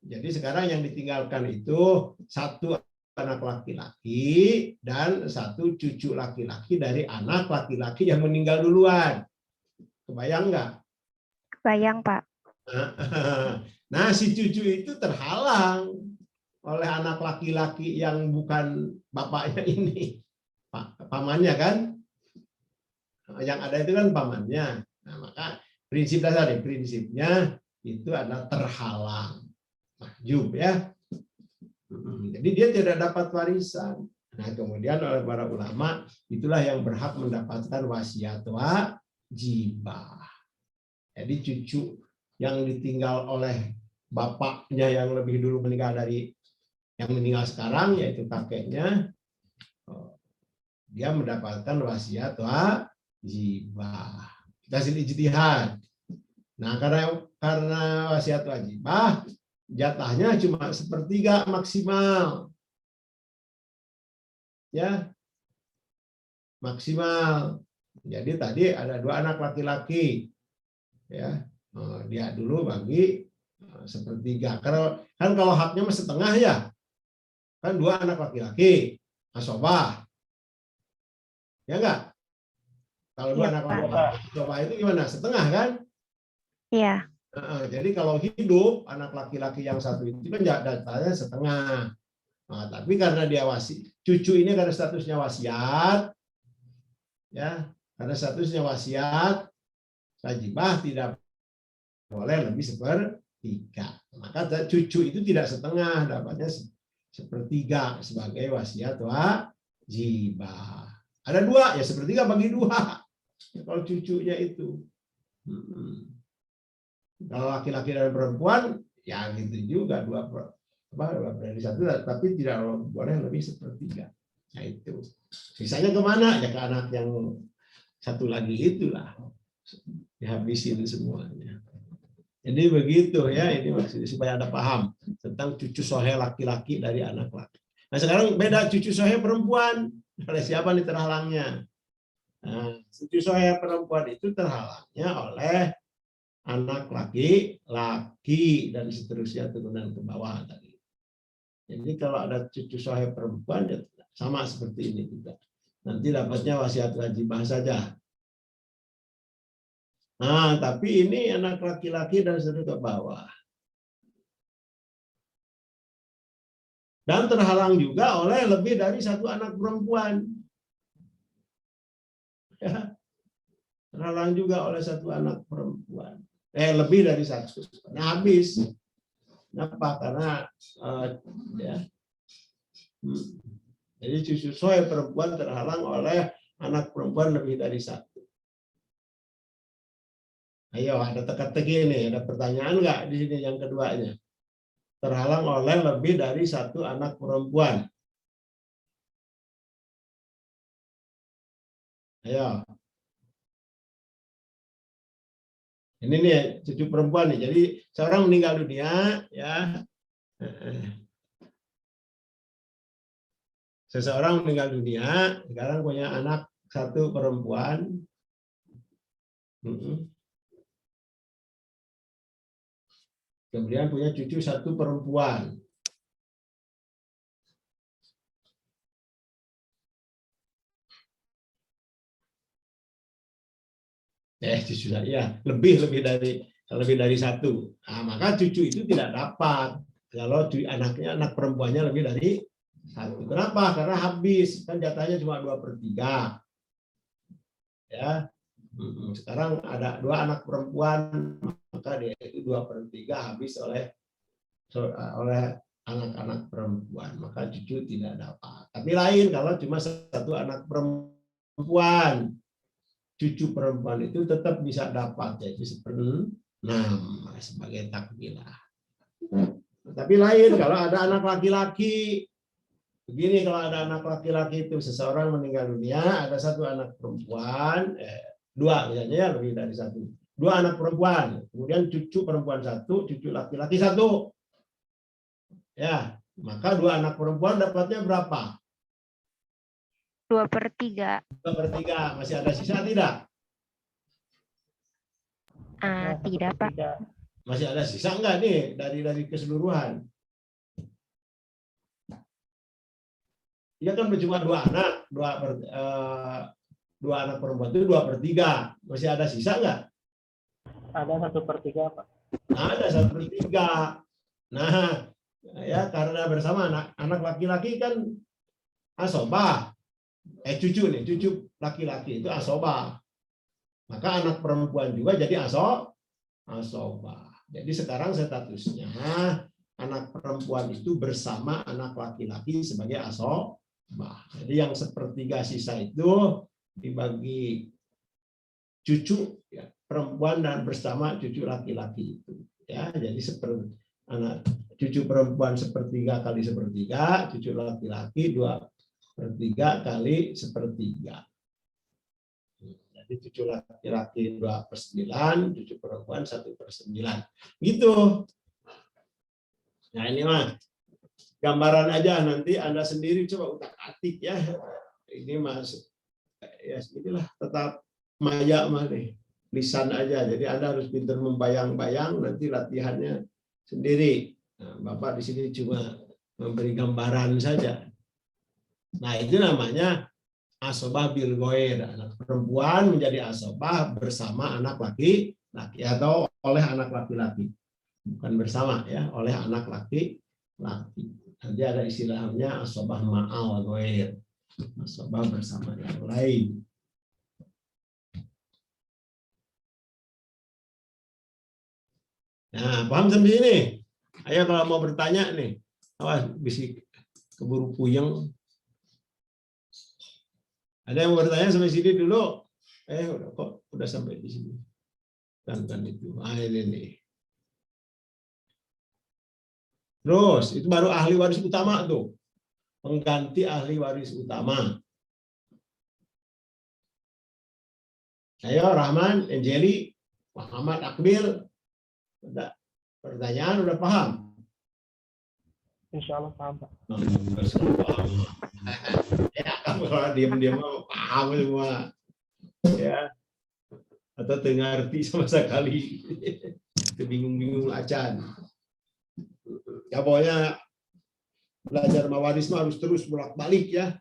Jadi sekarang yang ditinggalkan itu 1 anak laki-laki dan 1 cucu laki-laki dari anak laki-laki yang meninggal duluan. Kebayang nggak? Bayang, Pak. Nah, si cucu itu terhalang oleh anak laki-laki yang bukan bapaknya ini. Pamannya kan? Yang ada itu kan pamannya. Nah, maka prinsip dasar, prinsipnya itu adalah terhalang. Mahjub ya. Jadi dia tidak dapat warisan. Nah, kemudian oleh para ulama, itulah yang berhak mendapatkan wasiat wajibah. Jadi cucu yang ditinggal oleh bapaknya yang lebih dulu meninggal dari yang meninggal sekarang, yaitu kakeknya, dia mendapatkan wasiat wajibah. Kita hasil ijtihad. Nah, karena wasiat wajibah, jatahnya cuma 1/3 maksimal. Ya, maksimal. Jadi tadi ada 2 anak laki-laki. Ya, dia dulu bagi 1/3. Karena kan kalau haknya masih setengah ya. Kan 2 anak laki-laki, asobah. Ya enggak? Kalau 2 anak laki-laki, asobah itu gimana? Setengah kan? Iya. Jadi kalau hidup, anak laki-laki yang satu itu kan datanya setengah. Nah, tapi karena dia cucu ini karena statusnya wasiat, ya, karena statusnya wasiat, wajibah tidak boleh lebih 1/3. Maka cucu itu tidak setengah, dapatnya 1/3 sebagai wasiat wajibah. Ada 2, ya 1/3 bagi 2. Kalau cucunya itu. Kalau laki-laki dan perempuan, ya gitu juga 2 dari 1, tapi tidak boleh lebih 1/3. Nah itu. Sisanya kemana? Ya ke anak yang satu lagi itulah. Dihabisin semuanya. Jadi begitu ya, ini maksudnya supaya Anda paham tentang cucu soheh laki-laki dari anak laki. Nah sekarang beda cucu soheh perempuan. Oleh siapa nih terhalangnya? Nah, cucu soheh perempuan itu terhalangnya oleh anak laki-laki dan seterusnya turunan ke bawah tadi. Jadi kalau ada cucu soheh perempuan ya sama seperti ini juga. Nanti dapatnya wasiat wajibah saja. Nah, tapi ini anak laki-laki dan seterusnya ke bawah. Dan terhalang juga oleh lebih dari 1 anak perempuan. Ya. Terhalang juga oleh 1 anak perempuan. Lebih dari 1. Nah, habis. Kenapa? Karena ya. Jadi cucu soheh perempuan terhalang oleh anak perempuan lebih dari 1. Ayo, ada teka-teki ini, ada pertanyaan nggak di sini yang keduanya? Terhalang oleh lebih dari 1 anak perempuan. Ayo. Ini nih cucu perempuan nih. Jadi seorang meninggal dunia, ya. Seseorang meninggal dunia, sekarang punya anak 1 perempuan. Kemudian punya cucu 1 perempuan. Cucu saya lebih dari 1. Nah, maka cucu itu tidak dapat kalau anaknya anak perempuannya lebih dari 1. Kenapa? Karena habis kan jatahnya cuma 2/3. Ya. Sekarang ada 2 anak perempuan, maka dia itu 2/3 habis oleh anak-anak perempuan, maka cucu tidak dapat. Tapi lain kalau cuma satu anak perempuan, cucu perempuan itu tetap bisa dapat, yaitu 1/6 sebagai takmilah. Tapi lain kalau ada anak laki-laki, begini, kalau ada anak laki-laki itu seseorang meninggal dunia, ada satu anak perempuan, dua misalnya ya, lebih dari satu, 2 anak perempuan, kemudian cucu perempuan 1, cucu laki-laki 1. Ya, maka 2 anak perempuan dapatnya berapa? 2/3. 2/3. Masih ada sisa tidak? Tidak, Pak. Masih ada sisa enggak nih dari keseluruhan? Dia kan cuma 2 anak, 2 anak perempuan itu 2/3. Masih ada sisa enggak? Ada 1/3, Pak. Ada 1/3. Nah, ya karena bersama anak laki-laki kan asobah. Cucu nih, cucu laki-laki itu asobah. Maka anak perempuan juga jadi asobah. Jadi sekarang statusnya anak perempuan itu bersama anak laki-laki sebagai asobah. Jadi yang 1/3 sisa itu dibagi cucu ya, perempuan dan bersama cucu laki-laki itu. Ya, jadi anak cucu perempuan 1/3 kali 1/3, cucu laki-laki 2/3 kali 1/3. Jadi cucu laki-laki 2/9, cucu perempuan 1/9. Gitu. Nah ini mah gambaran aja, nanti Anda sendiri coba utak-atik ya. Ini masuk ya inilah tetap maya mah nih. Lisan aja. Jadi Anda harus pintar membayang-bayang, nanti latihannya sendiri. Nah, Bapak di sini cuma memberi gambaran saja. Nah, itu namanya asobah bil ghair. Anak perempuan menjadi asobah bersama anak laki-laki atau oleh anak laki-laki. Bukan bersama ya, oleh anak laki-laki. Nanti ada istilahnya asobah ma'al ghair. Asobah bersama yang lain. Nah, paham sampai sini? Ayo kalau mau bertanya nih, awas bisa keburu puyeng. Ada yang mau bertanya sampai sini dulu? Udah sampai di sini. Kan itu. Ini nih. Terus itu baru ahli waris utama tuh. Pengganti ahli waris utama. Ayo Rahman, Angeli, Muhammad Akbil. Udah pertanyaan udah paham? Insya Allah paham, Pak. Ya, kalau diam-diam paham semua. Ya. Atau ngerti sama sekali. Bingung-bingung acan. Ya pokoknya belajar mawaris harus terus bolak-balik ya.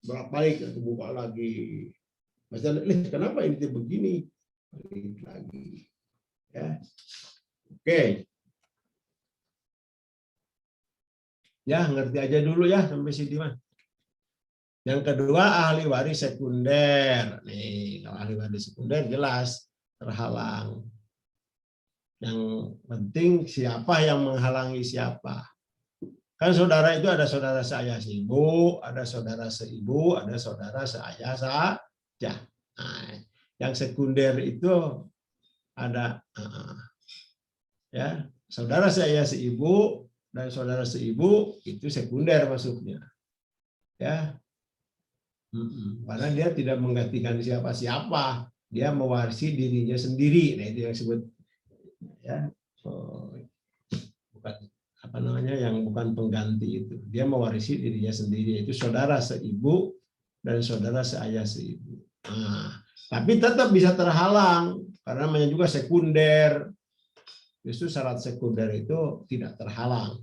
Bolak-balik buka lagi. Maksudnya, kenapa ini begini? Balik lagi. Ya. Oke. Ya, ngerti aja dulu ya sampai sini mah. Yang kedua, ahli waris sekunder. Nih, kalau ahli waris sekunder jelas terhalang. Yang penting siapa yang menghalangi siapa. Kan saudara itu ada saudara seayah seibu, ada saudara seibu, ada saudara seayah saja. Nah, yang sekunder itu ada ya, saudara seayah seibu dan saudara seibu itu sekunder masuknya. Ya. Karena dia tidak menggantikan siapa-siapa, dia mewarisi dirinya sendiri. Nah, itu yang disebut ya, bukan apa namanya, yang bukan pengganti itu. Dia mewarisi dirinya sendiri, yaitu saudara seibu dan saudara seayah seibu. Nah, tapi tetap bisa terhalang karena namanya juga sekunder. Justru syarat sekunder itu tidak terhalang.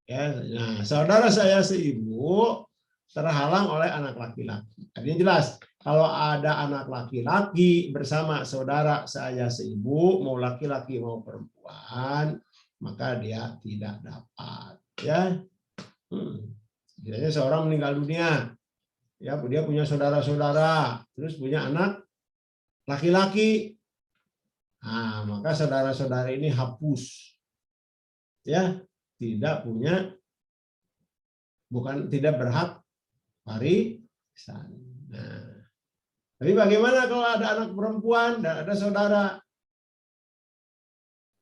Ya, nah, saudara saya seibu terhalang oleh anak laki-laki. Artinya jelas, kalau ada anak laki-laki bersama saudara seayah seibu, mau laki-laki mau perempuan, maka dia tidak dapat. Ya, misalnya seorang meninggal dunia, ya dia punya saudara-saudara, terus punya anak laki-laki, nah maka saudara-saudara ini hapus. Ya, tidak berhak warisan. Nah, tapi bagaimana kalau ada anak perempuan dan ada saudara?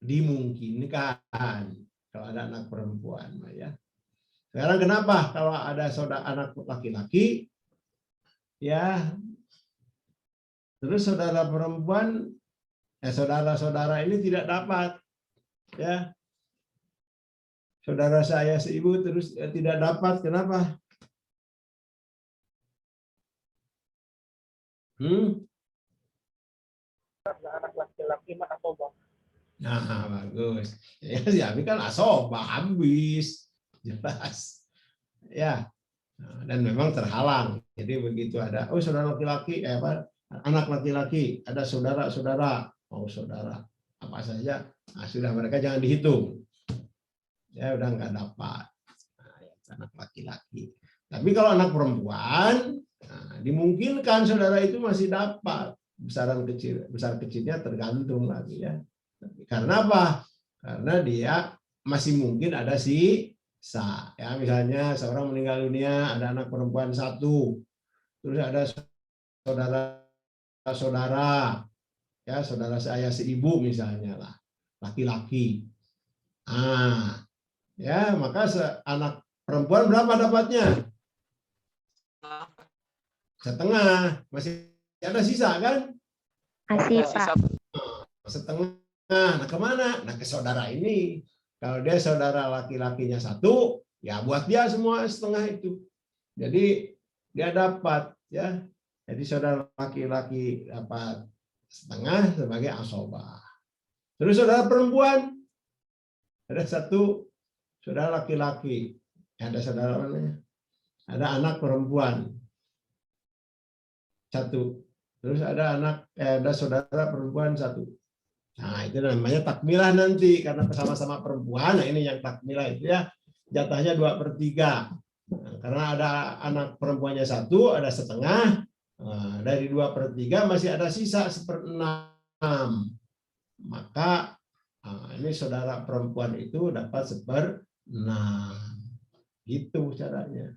Dimungkinkan kalau ada anak perempuan, ya. Sekarang kenapa kalau ada saudara anak laki-laki, ya, terus saudara perempuan, saudara-saudara ini tidak dapat, ya. Saudara saya seibu terus tidak dapat, kenapa? Anak laki-laki mah asobah. Nah, bagus. Ya, tapi kan asobah habis, jelas. Ya, dan memang terhalang. Jadi begitu ada, saudara laki-laki, anak laki-laki, ada saudara-saudara, saudara apa saja, sudah mereka jangan dihitung. Ya, udah nggak dapat. Anak laki-laki. Tapi kalau anak perempuan, dimungkinkan saudara itu masih dapat. Besar kecilnya tergantung lagi, ya. Karena apa? Karena dia masih mungkin ada sisa. Ya, misalnya seorang meninggal dunia, ada anak perempuan 1, terus ada saudara-saudara, ya, saudara saya seibu misalnya lah, laki-laki. Ya, maka anak perempuan berapa dapatnya? Setengah, masih ada sisa kan? Masih, Pak. Setengah. Nah, kemana? Nah, ke saudara ini. Kalau dia saudara laki-lakinya 1, ya buat dia semua setengah itu. Jadi dia dapat, ya. Jadi saudara laki-laki dapat setengah sebagai asobah. Terus saudara perempuan ada 1 saudara laki-laki, ada saudara mana? Ada anak perempuan 1. Terus ada saudara perempuan 1. Nah, itu namanya takmilah nanti karena sama-sama perempuan. Nah, ini yang takmilah itu, ya, jatahnya 2/3. Nah, karena ada anak perempuannya 1, ada setengah. Nah, dari 2/3 masih ada sisa 1/6. Maka ini saudara perempuan itu dapat 1/6. Gitu caranya.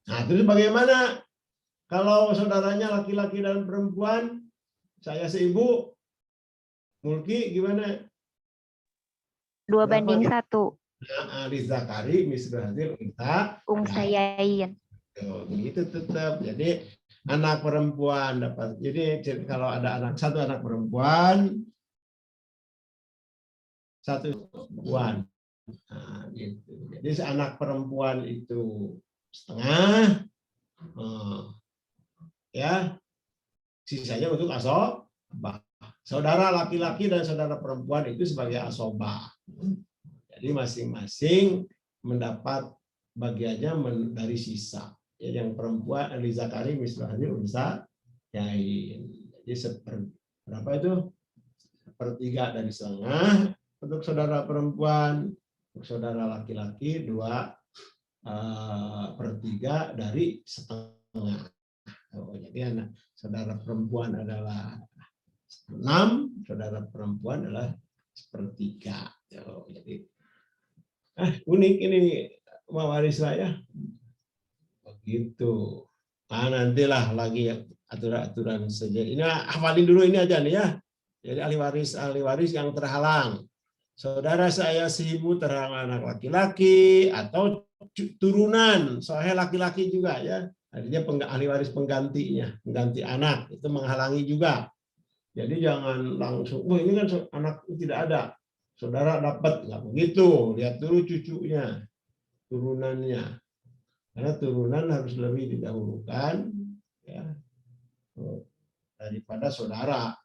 Nah, terus bagaimana kalau saudaranya laki-laki dan perempuan, saya seibu, Mulki gimana? 2/1. Nah, Zakari mislu hadil Unsayain. Begitu tetap. Jadi anak perempuan dapat. Jadi kalau ada 1 anak perempuan, 1 perempuan. Nah, gitu. Jadi anak perempuan itu setengah, ya, sisanya untuk asobah. Saudara laki-laki dan saudara perempuan itu sebagai asobah. Jadi masing-masing mendapat bagiannya dari sisa. Ya, yang perempuan Zakari misalnya unsa yain. Jadi berapa itu? 1/3 dari setengah untuk saudara perempuan, untuk saudara laki-laki 2/3 dari setengah. Jadi anak saudara perempuan adalah 6, saudara perempuan adalah 1/3. Jadi unik ini waris saya. Begitu. Nantilah lagi aturan-aturan saja. Ini hafalin dulu ini aja nih, ya. Jadi ahli waris yang terhalang. Saudara saya seibu terhalang anak laki-laki atau turunan, soalnya laki-laki juga, ya. Artinya ahli waris pengganti anak itu menghalangi juga. Jadi jangan langsung, ini kan anak tidak ada, saudara dapat, nggak begitu. Lihat dulu cucunya, turunannya. Karena turunan harus lebih didahulukan, ya, daripada saudara.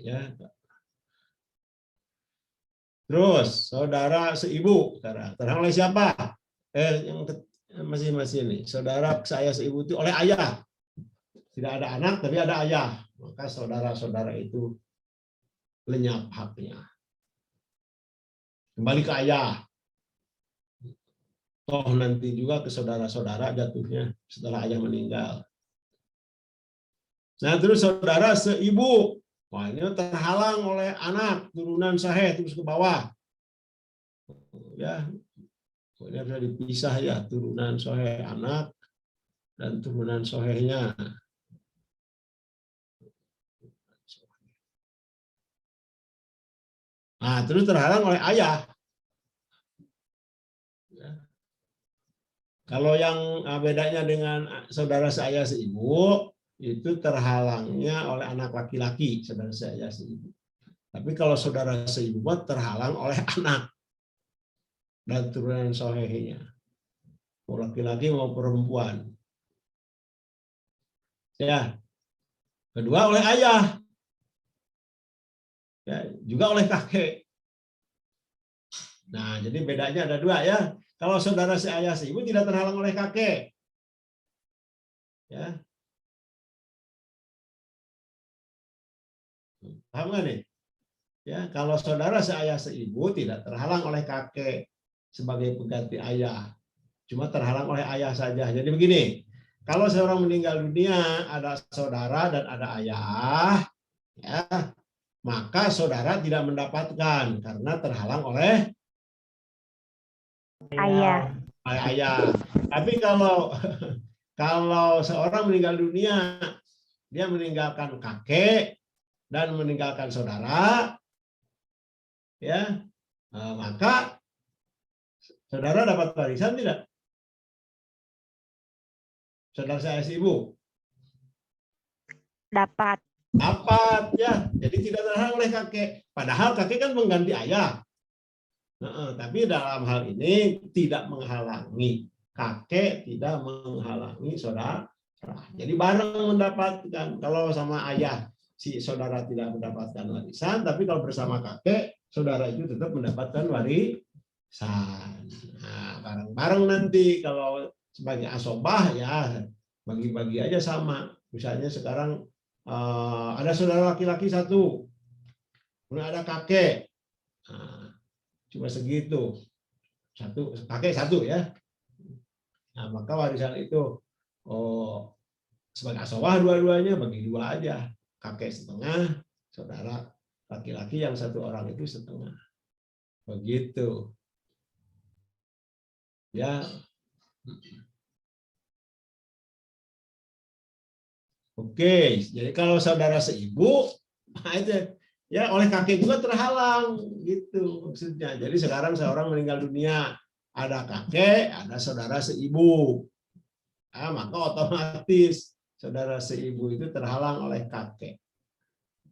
Ya. Terus saudara seibu, terhalang oleh siapa? Yang masih ini, saudara saya seibu itu oleh ayah. Tidak ada anak, tapi ada ayah. Maka saudara-saudara itu lenyap haknya. Kembali ke ayah. Toh nanti juga ke saudara-saudara jatuhnya setelah ayah meninggal. Nah, terus saudara seibu. Wah, ini terhalang oleh anak, turunan sahih, terus ke bawah. Ya, ini bisa dipisah ya, turunan soheh anak dan turunan sohehnya. Nah, terus terhalang oleh ayah. Ya. Kalau yang bedanya dengan saudara seayah seibu, itu terhalangnya oleh anak laki-laki, saudara seayah seibu. Tapi kalau saudara seibu terhalang oleh anak dan turunan sohehnya. Mau laki-laki mau perempuan. Ya. Kedua oleh ayah. Ya, juga oleh kakek. Nah, jadi bedanya ada dua ya. Kalau saudara seayah seibu tidak terhalang oleh kakek. Ya. Paham nggak nih? Ya, kalau saudara seayah seibu tidak terhalang oleh kakek sebagai pengganti ayah. Cuma terhalang oleh ayah saja. Jadi begini, kalau seorang meninggal dunia ada saudara dan ada ayah, ya, maka saudara tidak mendapatkan karena terhalang oleh Ayah. ayah. Tapi kalau seorang meninggal dunia, dia meninggalkan kakek dan meninggalkan saudara, ya, maka saudara dapat warisan tidak? Saudara saya ibu Dapat. dapat, ya. Jadi tidak terhalang oleh kakek. Padahal kakek kan mengganti ayah. Tapi dalam hal ini tidak menghalangi. Kakek tidak menghalangi saudara. Jadi bareng mendapatkan. Kalau sama ayah, si saudara tidak mendapatkan warisan. Tapi kalau bersama kakek, saudara itu tetap mendapatkan warisan. Nah, bareng-bareng nanti kalau sebagai asobah ya bagi-bagi aja sama. Misalnya sekarang ada saudara laki-laki satu, kemudian ada kakek. Nah, cuma segitu, kakek satu ya. Nah, maka warisan itu sebagai asobah dua-duanya bagi dua aja. Kakek setengah, saudara laki-laki yang satu orang itu setengah. Begitu. Ya. Oke, jadi kalau saudara seibu, nah itu ya oleh kakek juga terhalang gitu maksudnya. Jadi sekarang seorang meninggal dunia, ada kakek, ada saudara seibu. Nah, maka otomatis saudara seibu itu terhalang oleh kakek.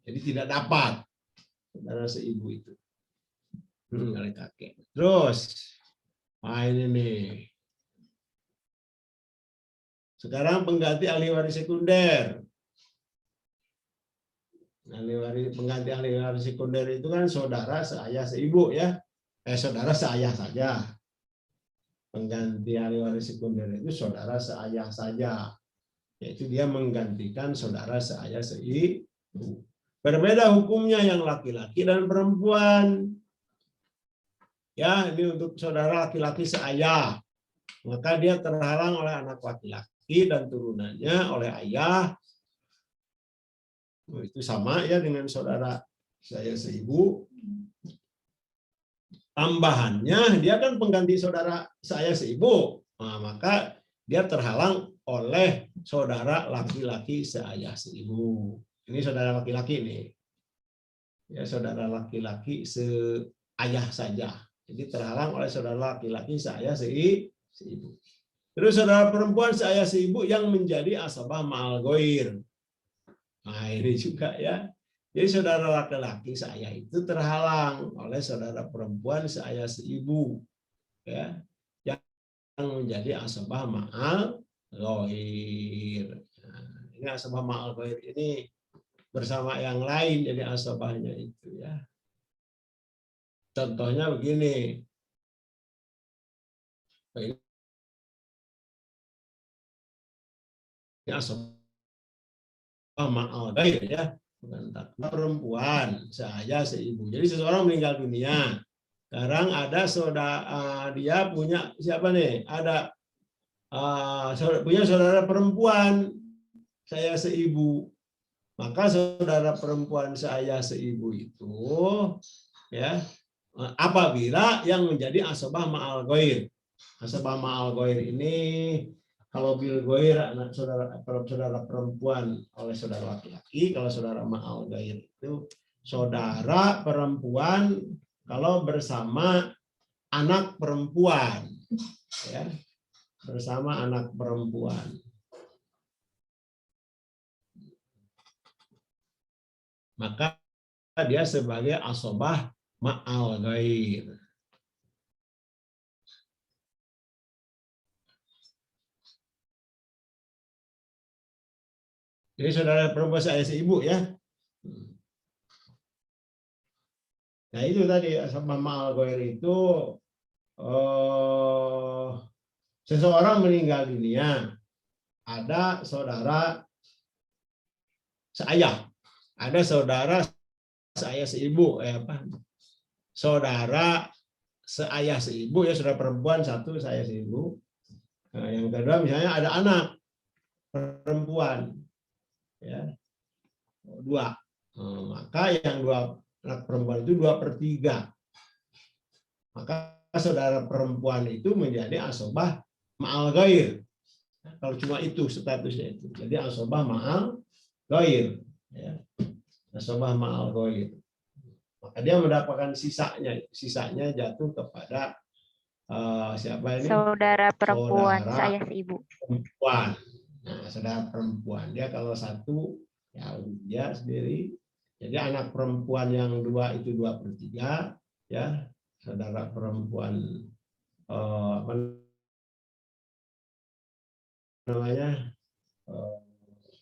Jadi tidak dapat saudara seibu itu oleh kakek. Terus, nah ini nih. Sekarang pengganti ahli waris sekunder. Pengganti ahli waris sekunder itu kan saudara seayah seibu ya. Saudara seayah saja. Pengganti ahli waris sekunder itu saudara seayah saja. Yaitu dia menggantikan saudara seayah seibu. Berbeda hukumnya yang laki-laki dan perempuan. Ya, ini untuk saudara laki-laki seayah. Maka dia terhalang oleh anak laki-laki dan turunannya oleh ayah. Itu sama ya dengan saudara saya seibu. Tambahannya dia kan pengganti saudara saya seibu. Nah, maka dia terhalang oleh saudara laki-laki seayah seibu. Ini saudara laki-laki nih. Ya, saudara laki-laki seayah saja. Jadi terhalang oleh saudara laki-laki seayah seibu. Terus saudara perempuan seayah seibu yang menjadi asabah ma'al ghair. Nah, ini juga ya. Jadi saudara laki-laki seayah itu terhalang oleh saudara perempuan seayah seibu. Ya. Yang menjadi asabah ma'al ghair. Nah, ini asabah ma'al ghair ini bersama yang lain jadi asabahnya itu ya. Contohnya begini. Ya, ma'al ghair ya, bukan perempuan seayah seibu. Jadi seseorang meninggal dunia. Sekarang ada saudara dia punya siapa nih? Ada punya saudara perempuan saya seibu. Maka saudara perempuan seayah seibu itu ya apabila yang menjadi asobah ma'al goir. Asobah ma'al goir ini kalau bil goir anak saudara perempuan oleh saudara laki-laki, kalau saudara ma'al goir itu saudara perempuan kalau bersama anak perempuan, ya, bersama anak perempuan. Maka dia sebagai asobah ma'al ghair. Jadi saudara perempuan saya seibu ya. Nah itu tadi asobah ma'al ghair itu seseorang meninggal dunia, ada saudara seayah, ada saudara seayah seibu, saudara seayah seibu ya, saudara perempuan satu, seayah seibu. Nah, yang kedua misalnya ada anak perempuan, ya, dua. Maka yang dua anak perempuan itu 2/3. Maka saudara perempuan itu menjadi asobah ma'al ghair. Kalau cuma itu statusnya itu, jadi asobah ma'al ghair, ya. Asobah ma'al ghair. Maka dia mendapatkan sisanya jatuh kepada siapa ini? Saudara perempuan Saudara saya seibu. perempuan. Nah, saudara perempuan dia kalau satu ya dia sendiri. Jadi anak perempuan yang dua itu 2/3, ya. Saudara perempuan apa namanya?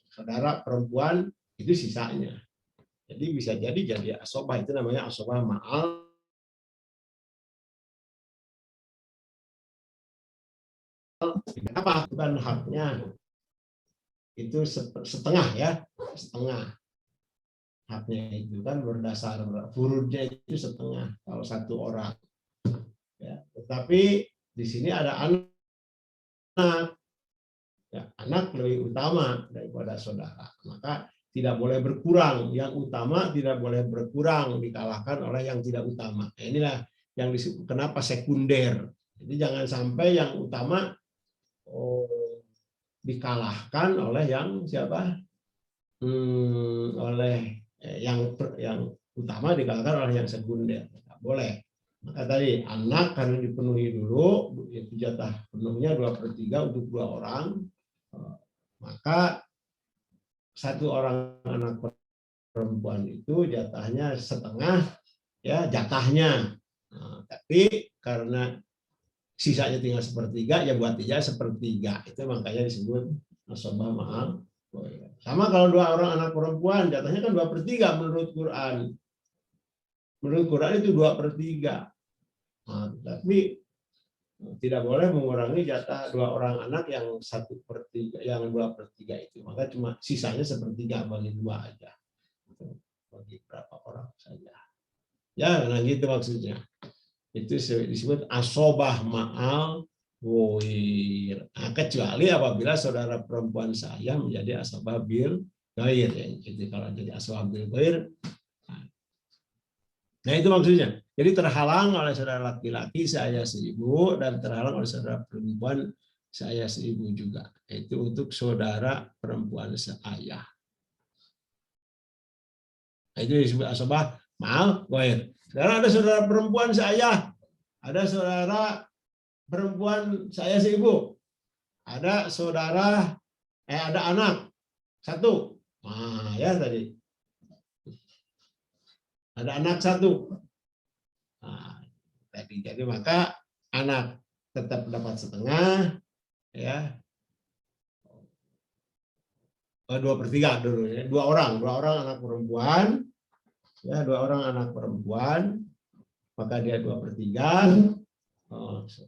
Saudara perempuan itu sisanya. Jadi bisa jadi asobah, itu namanya asobah ma'al. Apa? Bukan haknya. Itu setengah ya, setengah. Haknya itu kan berdasar furudnya itu setengah kalau satu orang. Ya, tetapi di sini ada anak. Ya, anak lebih utama daripada saudara. Maka tidak boleh berkurang. Yang utama tidak boleh berkurang dikalahkan oleh yang tidak utama. Nah, inilah yang disebut kenapa sekunder. Jadi jangan sampai yang utama dikalahkan oleh yang siapa? Oleh yang utama dikalahkan oleh yang sekunder. Tidak boleh. Maka tadi anak harus dipenuhi dulu, itu jatah penuhnya 2/3 untuk 2 orang. Maka satu orang anak perempuan itu jatahnya setengah, ya jatahnya. Nah, tapi karena sisanya tinggal 1/3, ya buat dia 1/3. Itu makanya disebut asobah ma'al. Sama kalau 2 orang anak perempuan, jatahnya kan 2/3 menurut Quran. Menurut Quran itu 2/3. Nah, tapi tidak boleh mengurangi jatah 2 orang anak yang 1/3, yang 2/3 itu. Maka cuma sisanya 1/3 bagi 2 aja. Bagi berapa orang saja. Ya, nah gitu maksudnya. Itu disebut asobah ma'al ghair. Nah, kecuali apabila saudara perempuan saya menjadi asobah bil ghair, ya. Jadi kalau jadi asobah bil ghair, nah itu maksudnya. Jadi terhalang oleh saudara laki-laki saya seibu dan terhalang oleh saudara perempuan saya seibu juga. Itu untuk saudara perempuan seayah. Nah, itu disebut asobah ma'al ghair. Sekarang ada saudara perempuan seayah, ada saudara perempuan saya seibu, ada saudara ada anak satu. Nah, ya tadi. Ada anak satu. Nah, tadi jadi maka anak tetap dapat setengah, ya. 2/3 dulu ya. 2 orang anak perempuan, ya 2 orang anak perempuan, maka dia 2/3.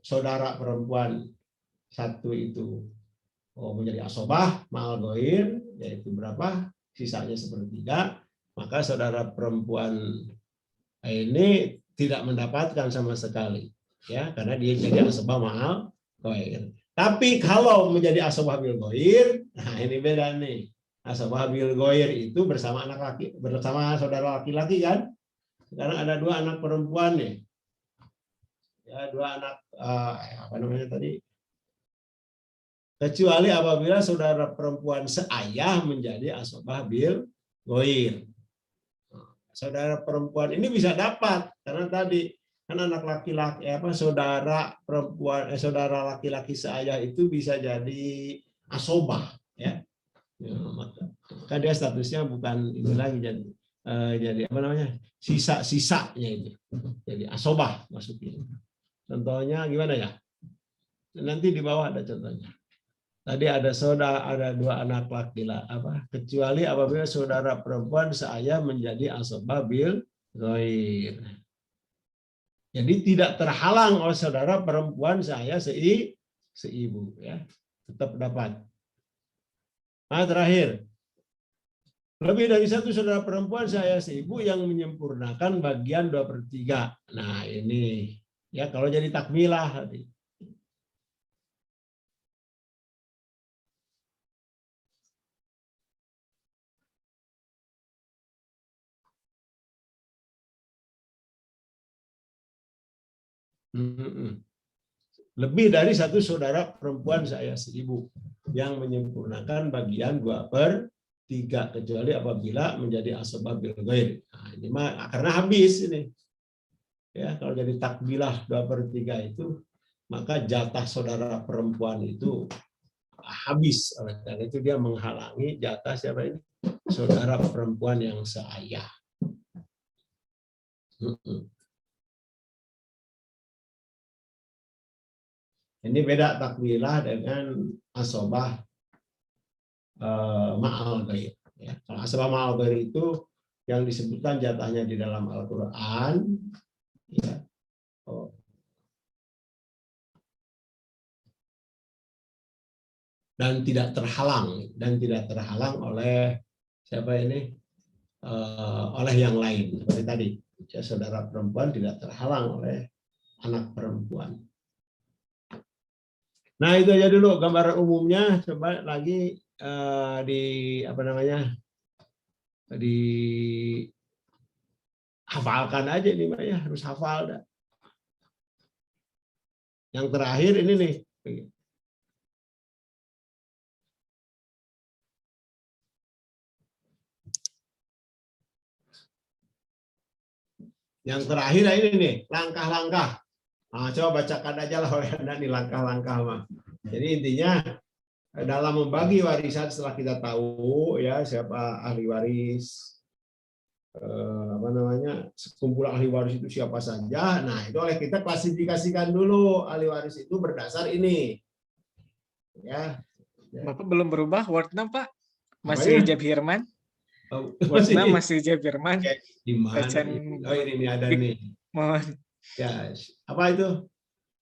Saudara perempuan satu itu menjadi asobah ma'al ghair, yaitu berapa? Sisanya 1/3. Maka saudara perempuan ini tidak mendapatkan sama sekali, ya, karena dia jadi asobah ma'al ghair. Tapi kalau menjadi asobah bil ghair, nah ini beda nih. Asobah bil ghair itu bersama anak laki, bersama saudara laki-laki kan. Sekarang ada 2 anak perempuan nih. ya dua anak apa namanya tadi, kecuali apabila saudara perempuan seayah menjadi asobah bil goir. Saudara perempuan ini bisa dapat karena tadi kan anak laki-laki saudara perempuan saudara laki-laki seayah itu bisa jadi asobah ya. Ya, maka dia statusnya bukan ini lagi jadi apa namanya sisa-sisanya itu jadi asobah maksudnya. Contohnya gimana ya? Nanti di bawah ada contohnya. Tadi ada dua anak laki-laki kecuali apabila saudara perempuan seayah menjadi asobah bil ghair. Jadi tidak terhalang oleh saudara perempuan seayah seibu ya. Tetap dapat. Nah, terakhir. Lebih dari satu saudara perempuan seayah seibu yang menyempurnakan bagian 2/3. Nah, ini ya kalau jadi takmilah tadi. Lebih dari satu saudara perempuan seayah seibu yang menyempurnakan bagian 2/3 kecuali apabila menjadi asobah bil ghair. Nah, ini mah karena habis ini. Ya, kalau jadi takbilah 2/3 itu maka jatah saudara perempuan itu habis. Oleh karena itu dia menghalangi jatah siapa ini? Saudara perempuan yang seayah. Ini beda takwilah dengan asobah ma'al ghair. Ya. Kalau asobah ma'al ghair itu yang disebutkan jatahnya di dalam Al-Quran, ya. Dan tidak terhalang oleh siapa ini oleh yang lain seperti tadi ya, saudara perempuan tidak terhalang oleh anak perempuan. Nah, itu aja dulu gambaran umumnya. Coba lagi di apa namanya? Hafalkan aja nih, Mbak ya, harus hafal dah. Yang terakhir ini nih. Yang terakhir ini nih, langkah-langkah. Nah, coba bacakan aja lah oleh Anda nih langkah-langkah mah. Jadi intinya dalam membagi warisan setelah kita tahu ya siapa ahli waris, apa namanya, sekumpulan ahli waris itu siapa saja. Nah, itu oleh kita klasifikasikan dulu ahli waris itu berdasar ini. Ya. Bapak belum berubah Word-nya, Pak? Masih Jeb Hirman? Word-nya masih Jeb Hirman? Di mana? Oh, ini ada nih. Mohon. Ya, apa itu?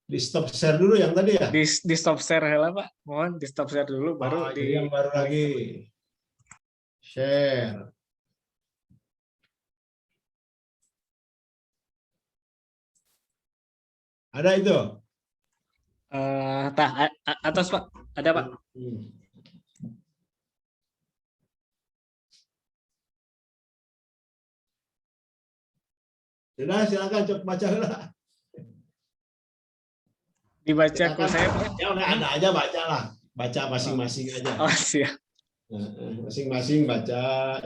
Di stop share dulu yang tadi ya? Di stop share lah, Pak. Mohon di stop share dulu baru jadi yang baru lagi. Share. Ada itu? Atas, Pak. Ada, Pak. Sudah, silakan coba baca lah. Dibaca ke saya, Pak. Ya udah ada aja baca lah. Baca masing-masing aja. Oh, siap. Masing-masing baca.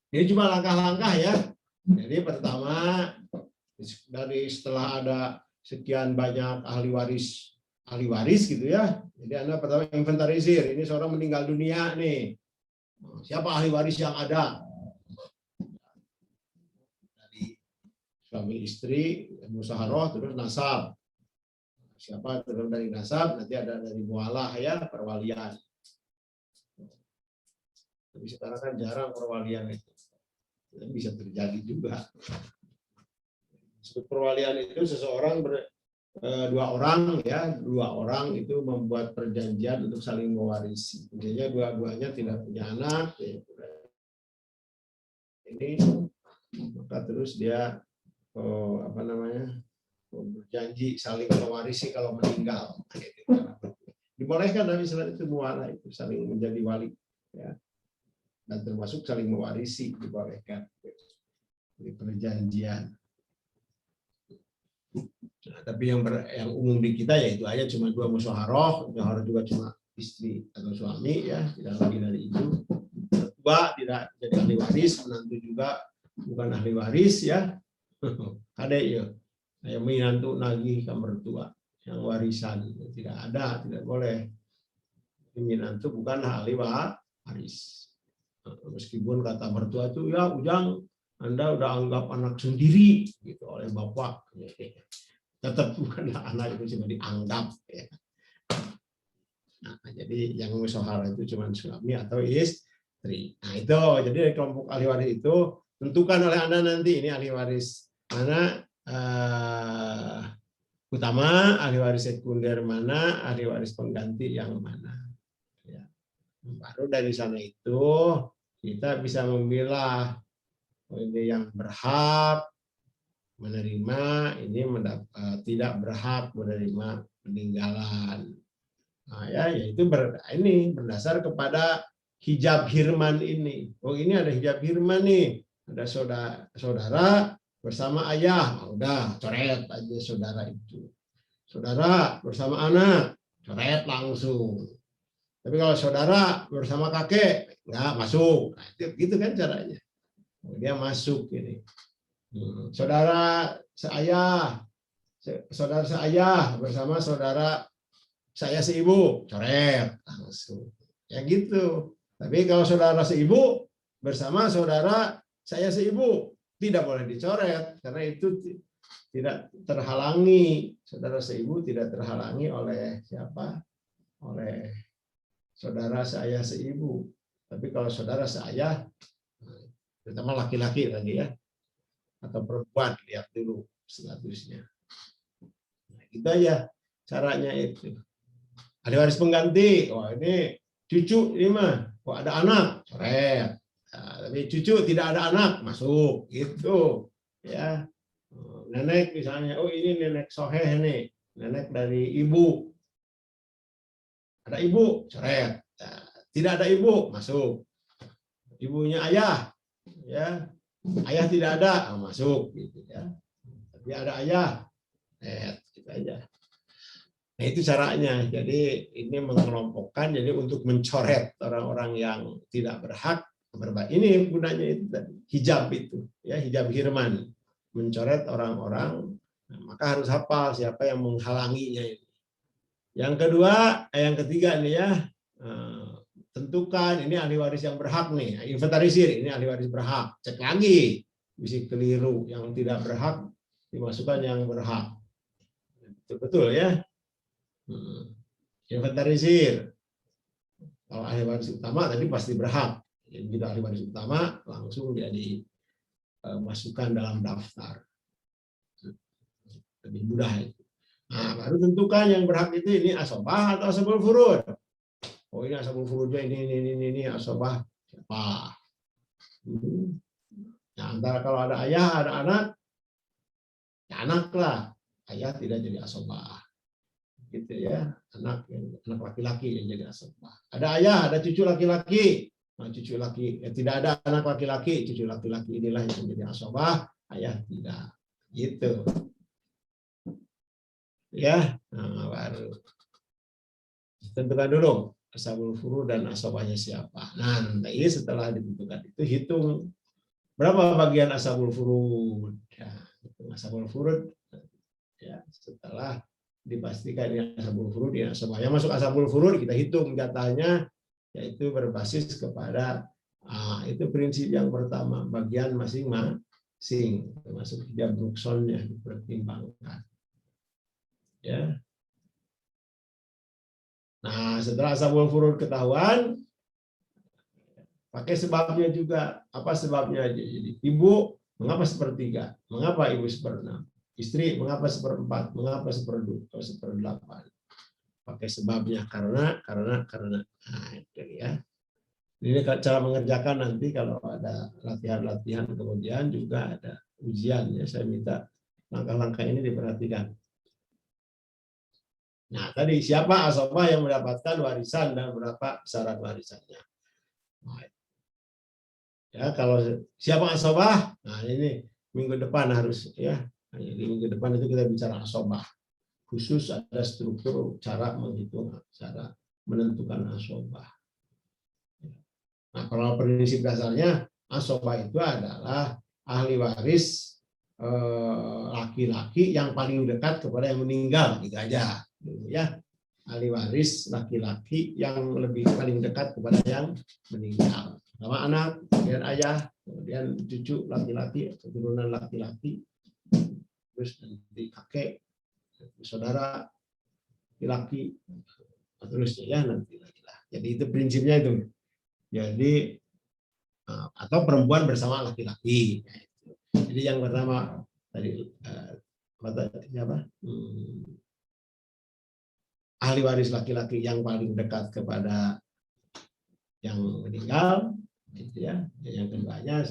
Ini cuma langkah-langkah ya. Jadi pertama, dari setelah ada sekian banyak ahli waris gitu ya. Jadi Anda pertama inventarisir, ini seorang meninggal dunia nih. Siapa ahli waris yang ada? Dari suami istri, musyawarah, terus nasab. Siapa terus dari nasab, nanti ada dari mualah ya, perwalian. Tapi sekarang kan jarang perwalian itu. Bisa terjadi juga. Perwalian itu seseorang dua orang itu membuat perjanjian untuk saling mewarisi. Intinya dua-duanya tidak punya anak. Ya. Ini maka terus dia berjanji saling mewarisi kalau meninggal. Dibolehkan dalam Islam itu mualah itu saling menjadi wali. Ya. Dan termasuk saling mewarisi dibolehkan di perjanjian. Nah, tapi yang umum di kita ya itu aja cuma dua musyawarah juga cuma istri atau suami ya, tidak lebih dari itu. Mertua tidak jadi ahli waris, menantu juga bukan ahli waris ya. Ada ya, yang menantu nagih ke mertua yang warisan tidak ada, tidak boleh. Menantu bukan ahli waris. Meskipun kata mertua itu ya Ujang, Anda udah anggap anak sendiri gitu oleh bapak, tetap bukanlah anak, itu cuma dianggap ya. Nah, jadi yang musyawarah itu cuma suami atau istri. Nah itu jadi kelompok ahli waris itu tentukan oleh Anda nanti ini ahli waris mana utama, ahli waris sekunder mana, ahli waris pengganti yang mana. Ya. Baru dari sana itu kita bisa memilah ini yang berhak menerima, ini tidak berhak menerima peninggalan. Nah, ya, yaitu ini berdasar kepada hijab hirman ini. Oh ini ada hijab hirman nih, ada saudara bersama ayah, nah, udah coret aja saudara itu. Saudara bersama anak, coret langsung. Tapi kalau saudara bersama kakek, nggak masuk. Nah, gitu kan caranya. Dia masuk ini. Saudara seayah bersama saudara saya seibu, coret langsung. Ya gitu. Tapi kalau saudara seibu bersama saudara saya seibu, tidak boleh dicoret karena itu tidak terhalangi. Saudara seibu tidak terhalangi oleh siapa? Oleh saudara seayah seibu. Tapi kalau saudara seayah, terutama laki-laki tadi ya, atau perempuan, lihat dulu statusnya. Nah, itu aja caranya itu. Ada waris pengganti, wah ini cucu ini mah, kok ada anak, coret. Nah, tapi cucu tidak ada anak, masuk, gitu. Ya, nenek misalnya, oh ini nenek soheh nih, nenek dari ibu. Ada ibu, coret. Nah, tidak ada ibu, masuk. Ibunya ayah, ya. Ayah tidak ada, masuk gitu ya. Tapi ada ayah, gitu aja. Nah itu caranya. Jadi ini mengelompokkan, jadi untuk mencoret orang-orang yang tidak berhak. Ini gunanya itu tadi, hijab itu, ya hijab hirman, mencoret orang-orang. Nah, maka harus hafal siapa yang menghalanginya ini. Yang kedua, yang ketiga nih ya, tentukan ini ahli waris yang berhak nih, inventarisir ini ahli waris berhak, cek lagi, bisa keliru yang tidak berhak dimasukkan yang berhak, betul ya. Inventarisir, kalau ahli waris utama tadi pasti berhak, jadi kita ahli waris utama langsung dia dimasukkan dalam daftar, lebih mudah itu. Nah, baru tentukan yang berhak itu ini asobah atau ashabul furud. Oh ini ashabul furudnya ini asobah siapa? Nah, antara kalau ada ayah ada anak, ya anak lah. Ayah tidak jadi asobah, gitu ya. Anak laki-laki yang jadi asobah. Ada ayah, ada cucu laki-laki. Nah, cucu laki tidak ada anak laki-laki, cucu laki-laki inilah yang jadi asobah, ayah tidak. Gitu. Ya, nah, baru tentukan dulu ashabul furud dan asobahnya siapa. Nah, nanti setelah ditentukan itu hitung Berapa bagian ashabul furud? Ya, ashabul furud ya setelah dipastikan ini ashabul furud ya asabah. Yang masuk ashabul furud kita hitung jatahnya, yaitu berbasis kepada itu prinsip yang pertama, bagian masing-masing termasuk hijab ruksonnya dipertimbangkan. Ya. Nah, setelah ashabul furud ketahuan, pakai sebabnya juga. Apa sebabnya? Jadi ibu mengapa sepertiga? Mengapa ibu seperenam? Istri mengapa seperempat? Mengapa seperdua atau seperdelapan? Pakai sebabnya karena. Nah, itu ya. Ini cara mengerjakan nanti kalau ada latihan-latihan kemudian juga ada ujian ya. Saya minta langkah-langkah ini diperhatikan. Nah, tadi siapa asabah yang mendapatkan warisan dan berapa syarat warisannya? Nah, ya, kalau siapa asabah, nah ini minggu depan harus ya. Di minggu depan itu kita bicara asabah. Khusus ada struktur cara menghitung, cara menentukan asabah. Nah, kalau prinsip dasarnya asabah itu adalah ahli waris laki-laki yang paling dekat kepada yang meninggal, gitu aja. Ya, ahli waris laki-laki yang lebih paling dekat kepada yang meninggal. Sama anak, kemudian ayah, kemudian cucu laki-laki, keturunan laki-laki, terus nanti kakek, saudara laki-laki, terus ya nanti lagi lah. Jadi itu prinsipnya itu. Jadi atau perempuan bersama laki-laki. Jadi yang pertama tadi apa? Ahli waris laki-laki yang paling dekat kepada yang meninggal, gitu ya. Yang keduanya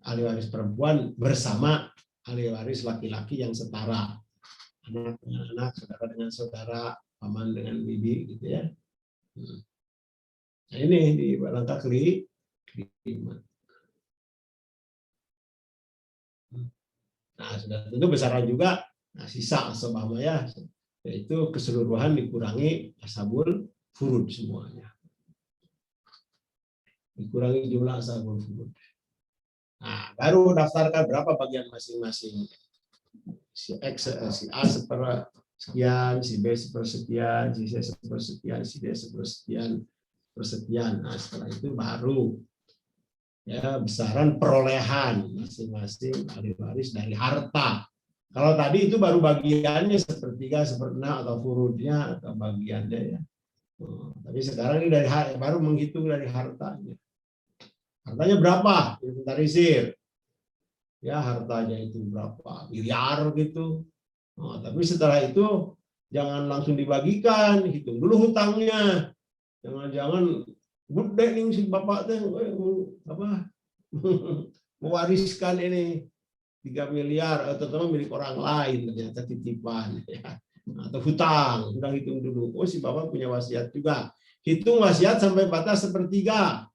ahli waris perempuan bersama ahli waris laki-laki yang setara, anak dengan anak, saudara dengan saudara, paman dengan bibi, gitu ya. Nah, ini di langkah kelima. Nah, sudah tentu besaran juga. Nah, sisa asabah ya, yaitu keseluruhan dikurangi ashabul furud semuanya. Dikurangi jumlah ashabul furud. Nah, baru daftarkan berapa bagian masing-masing. Si A sepersekian, si B sepersekian, si C sepersekian, si D sepersekian. Nah, setelah itu baru ya besaran perolehan masing-masing ahli waris dari harta. Kalau tadi itu baru bagiannya sepertiga, seperenam atau furudnya atau bagiannya ya. Tapi sekarang ini dari baru menghitung dari hartanya. Hartanya berapa? Inventarisir. Ya, hartanya itu berapa? Miliar gitu. Nah, tapi setelah itu jangan langsung dibagikan, hitung dulu hutangnya. Jangan-jangan gede nih si bapak teh apa? Mewariskan ini 3 miliar atau milik orang lain, ternyata titipan ya. Atau hutang, udah hitung dulu. Oh, si bapak punya wasiat juga. Hitung wasiat sampai batas sepertiga.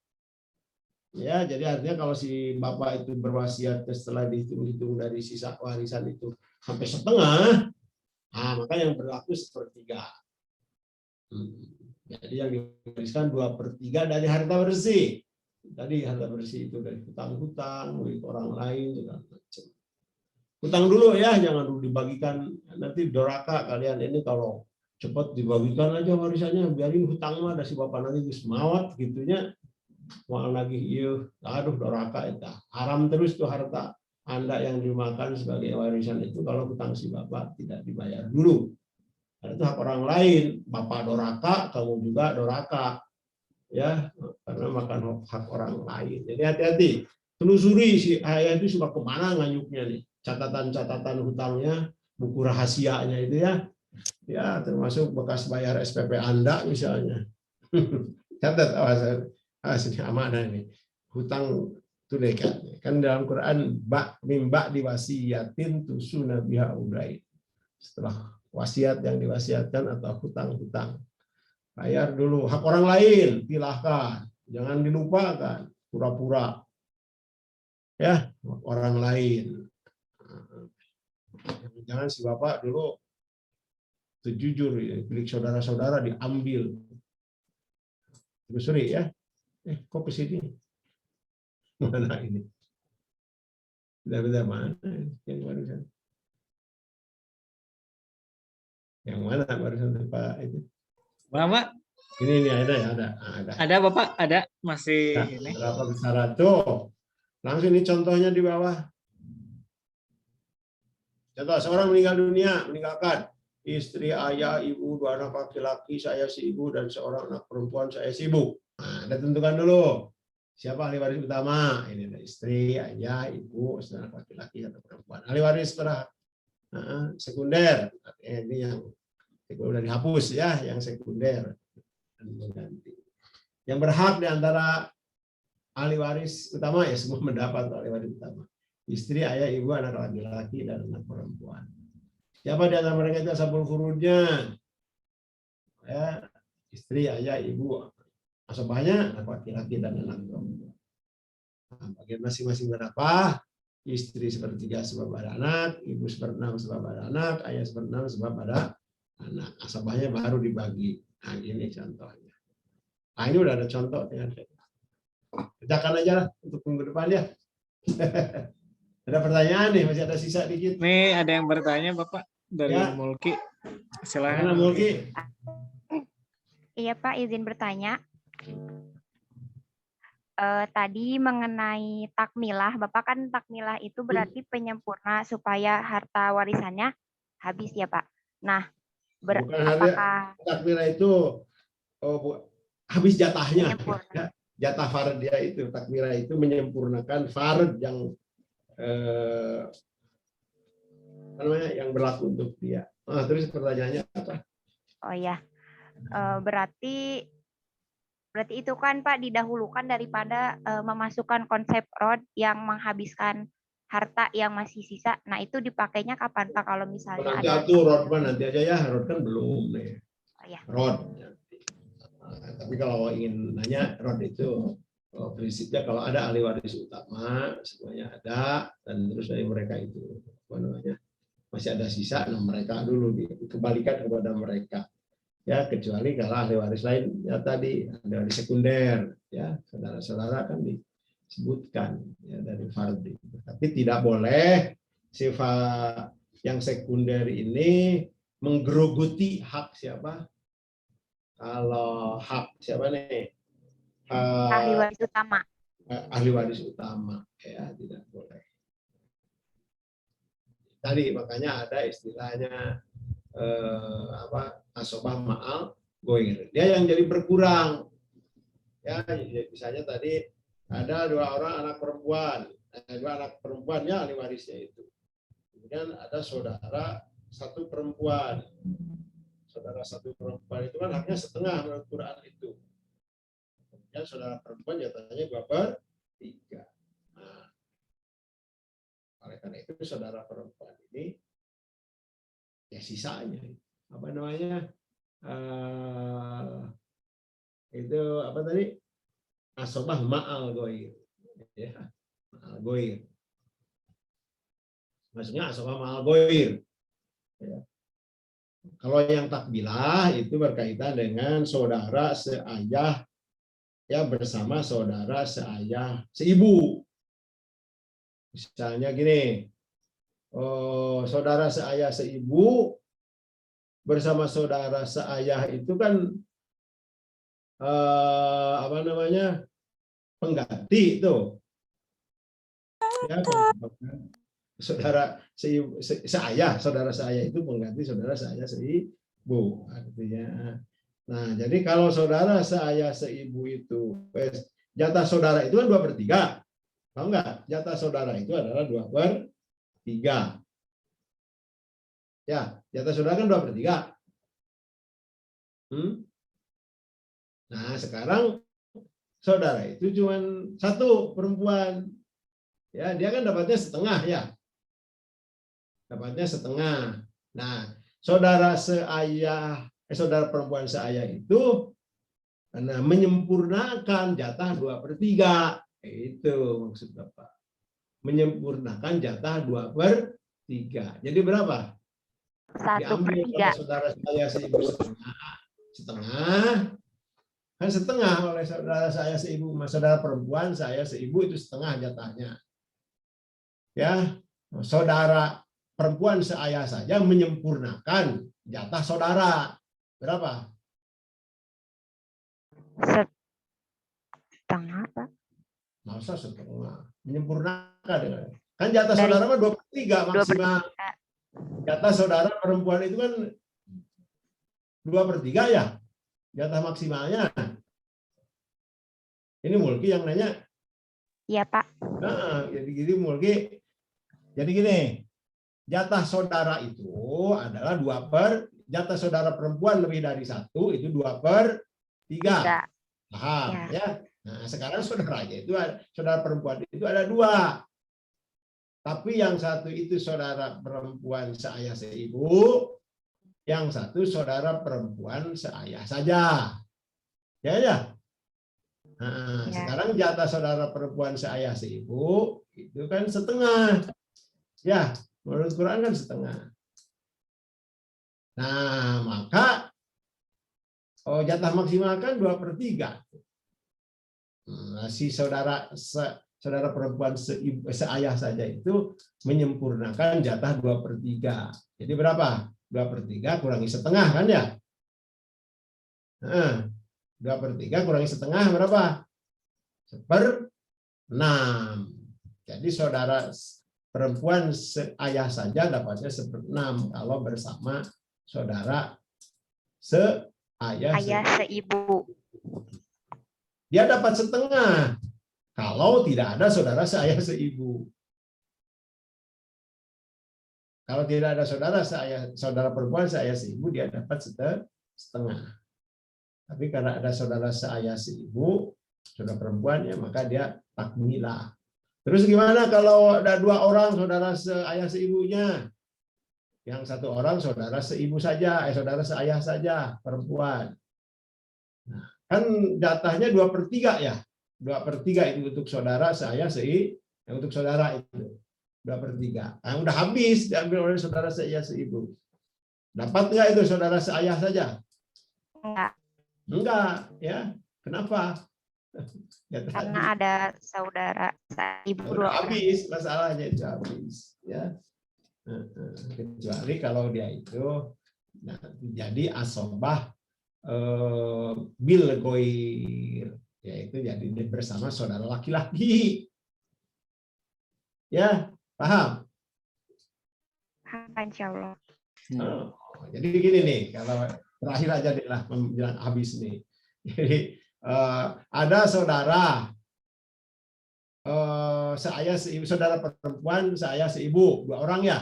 Ya, jadi artinya kalau si bapak itu berwasiat setelah dihitung-hitung dari sisa warisan itu sampai setengah, nah maka yang berlaku sepertiga. Jadi yang diwariskan 2/3 dari harta bersih. Tadi harta bersih itu dari hutang-hutang, milik orang lain, segala macam. Hutang dulu ya, jangan dulu dibagikan. Nanti doraka kalian ini kalau cepat dibagikan aja warisannya, biarin hutang mah ada si bapak nanti semawat gitunya. Mau lagi iya, aduh doraka itu haram terus tuh harta Anda yang dimakan sebagai warisan itu kalau hutang si bapak tidak dibayar dulu. Itu hak orang lain, bapak doraka, kamu juga doraka, ya karena makan hak orang lain. Jadi hati-hati, telusuri si ayah itu suka kemana nganyuknya nih, catatan-catatan hutangnya, buku rahasianya itu ya termasuk bekas bayar SPP Anda misalnya. Catat asli amanah ini hutang itu dekat kan dalam Quran mimba diwasiatin tusu nabiha udain, setelah wasiat yang diwasiatkan atau hutang-hutang bayar dulu. Hak orang lain silahkan, jangan dilupakan, pura-pura ya orang lain. Jangan si bapak dulu jujur ya, milik saudara-saudara diambil. Telusuri ya. Kok ke sini? Mana ini? Bentar-bentar, mana yang barusan? Yang mana barusan Pak itu? Bapak, Ini ada ya, ada. ada Bapak? Ada? Masih Ya, ini? berapa besar tuh? Langsung ini contohnya di bawah. Contoh, seorang meninggal dunia, meninggalkan istri, ayah, ibu, 2 anak laki-laki, saya si ibu, dan seorang anak perempuan, saya si ibu. Nah, kita tentukan dulu. Siapa ahli waris utama? Ini ada istri, ayah, ibu, anak laki-laki, atau perempuan. Ahli waris sekunder. Ini yang udah dihapus ya, yang sekunder. Yang berhak di antara ahli waris utama ya semua mendapat ahli waris utama. Istri, ayah, ibu, anak laki-laki, dan anak perempuan. Siapa di antara mereka itu ashabul furudnya? Ya, istri, ayah, ibu. Ashabahnya anak laki-laki dan anak perempuan. Nah, bagian masing-masing berapa? Istri 1/3 sebab ada anak, ibu 1/6 sebab ada anak, ayah 1/6 sebab ada anak. Ashabahnya baru dibagi. Nah, ini contohnya. Nah, ini udah ada contoh. Kerjakan aja lah untuk minggu depan ya. Ada pertanyaan nih, masih ada sisa dikit. Nih ada yang bertanya Bapak dari Ya. Mulki. Mana Silakan. Mulki? Iya Pak, izin bertanya. Tadi mengenai takmilah, Bapak kan takmilah itu berarti penyempurna supaya harta warisannya habis ya Pak. Nah, Bukan apakah takmir itu habis jatahnya. penyempurna? Ya, jatah fard dia itu, takmir itu menyempurnakan fard yang apa namanya, yang berlaku untuk dia. Nah, terus pertanyaannya apa? Oh ya, berarti itu kan Pak didahulukan daripada memasukkan konsep rod yang menghabiskan harta yang masih sisa. Nah itu dipakainya kapan Pak kalau misalnya Nanti ada? atuh rod nanti aja ya, rod kan belum nih. Oh, ya. Rod. Tapi kalau ingin nanya rod itu prinsipnya kalau ada ahli waris utama semuanya ada, dan terus dari mereka itu apa namanya masih ada sisa, nah mereka dulu dikembalikan kepada mereka ya, kecuali kalau ahli waris lain ya tadi ada di sekunder ya, saudara-saudara kan disebutkan ya dari fardi, tapi tidak boleh sifat yang sekunder ini menggerogoti hak siapa. Kalau hak siapa nih? Ahli waris utama. Ahli waris utama ya, tidak boleh. Tadi makanya ada istilahnya asobah ma'al goir. Dia yang jadi berkurang. Ya, misalnya tadi ada 2 orang anak perempuan, 2 anak perempuannya ahli warisnya itu. Kemudian ada saudara 1 perempuan. Saudara 1 perempuan itu kan haknya setengah menurut Quran itu. Ya, saudara perempuan jatahnya 2/3. Nah, oleh karena itu saudara perempuan ini ya sisanya apa namanya itu apa tadi asobah ma'al goir ya, ma'al goir maksudnya asobah ma'al goir ya. Kalau yang takbilah itu berkaitan dengan saudara seayah ya bersama saudara seayah seibu. Misalnya gini, saudara seayah seibu bersama saudara seayah itu kan apa namanya pengganti itu. Ya, saudara seayah, saudara seayah itu pengganti saudara seayah seibu artinya. Nah, jadi kalau saudara seayah seibu itu, jatah saudara itu kan 2/3. Tahu nggak? Jatah saudara itu adalah 2/3. Ya, jatah saudara kan 2/3. Nah, sekarang saudara itu cuma 1 perempuan. Ya, dia kan dapatnya setengah ya. Dapatnya setengah. Nah, saudara perempuan seayah itu karena menyempurnakan jatah 2/3. Itu maksud Bapak. Menyempurnakan jatah 2/3. Jadi berapa? 1/3. Saudara saya seibu setengah. Kan setengah oleh saudara saya seibu. Saudara perempuan saya seibu itu setengah jatahnya. ya saudara perempuan seayah saja menyempurnakan jatah saudara. Berapa? Setengah, Pak. Masa setengah? Menyempurnakan. Kan jatah Dari saudara mah 2/3 maksimal. 2/3. Jatah saudara perempuan itu kan 2/3 ya? Jatah maksimalnya. Ini Mulki yang nanya. Iya, Pak. Nah, jadi gini Mulki. Jadi gini, jatah saudara itu adalah jatah saudara perempuan lebih dari 1 itu 2/3. Paham ya? Nah, sekarang saudaranya itu saudara perempuan itu ada 2. Tapi yang satu itu saudara perempuan seayah seibu, yang satu saudara perempuan seayah saja. Ya ya. Nah, sekarang jatah saudara perempuan seayah seibu itu kan setengah. Ya, menurut Quran kan setengah. Nah, maka jatah maksimal kan 2/3. Nah, si saudara perempuan seayah saja itu menyempurnakan jatah 2/3. Jadi berapa? 2/3 kurangi setengah kan ya? Nah, 2/3 kurangi setengah berapa? 1/6. Jadi saudara perempuan seayah saja dapatnya 1/6 kalau bersama saudara seayah seibu. Dia dapat setengah kalau tidak ada saudara seayah seibu. Kalau tidak ada saudara perempuan seayah seibu, dia dapat setengah. Tapi karena ada saudara seayah seibu, saudara perempuan ya, maka dia takmilah. Terus gimana kalau ada 2 orang saudara seayah seibunya? Yang 1 orang saudara seibu saja, saudara seayah saja, perempuan. Nah, kan jatahnya 2/3 ya. 2/3 itu untuk saudara seayah yang untuk saudara itu 2/3. Nah, udah habis diambil oleh saudara seayah seibu. Dapat nggak itu saudara seayah saja? Enggak, ya. Kenapa? Ya, Karena ada saudara seibu 2 orang. Habis masalahnya itu habis, ya. Kecuali kalau dia itu jadi asobah bil goir, yaitu jadi bersama saudara laki-laki. Ya, paham? Insya Allah. Jadi gini nih, kalau terakhir aja deh lah menjelang habis nih. Jadi ada saudara seayah seibu, saudara perempuan seayah seibu, 2 orang ya?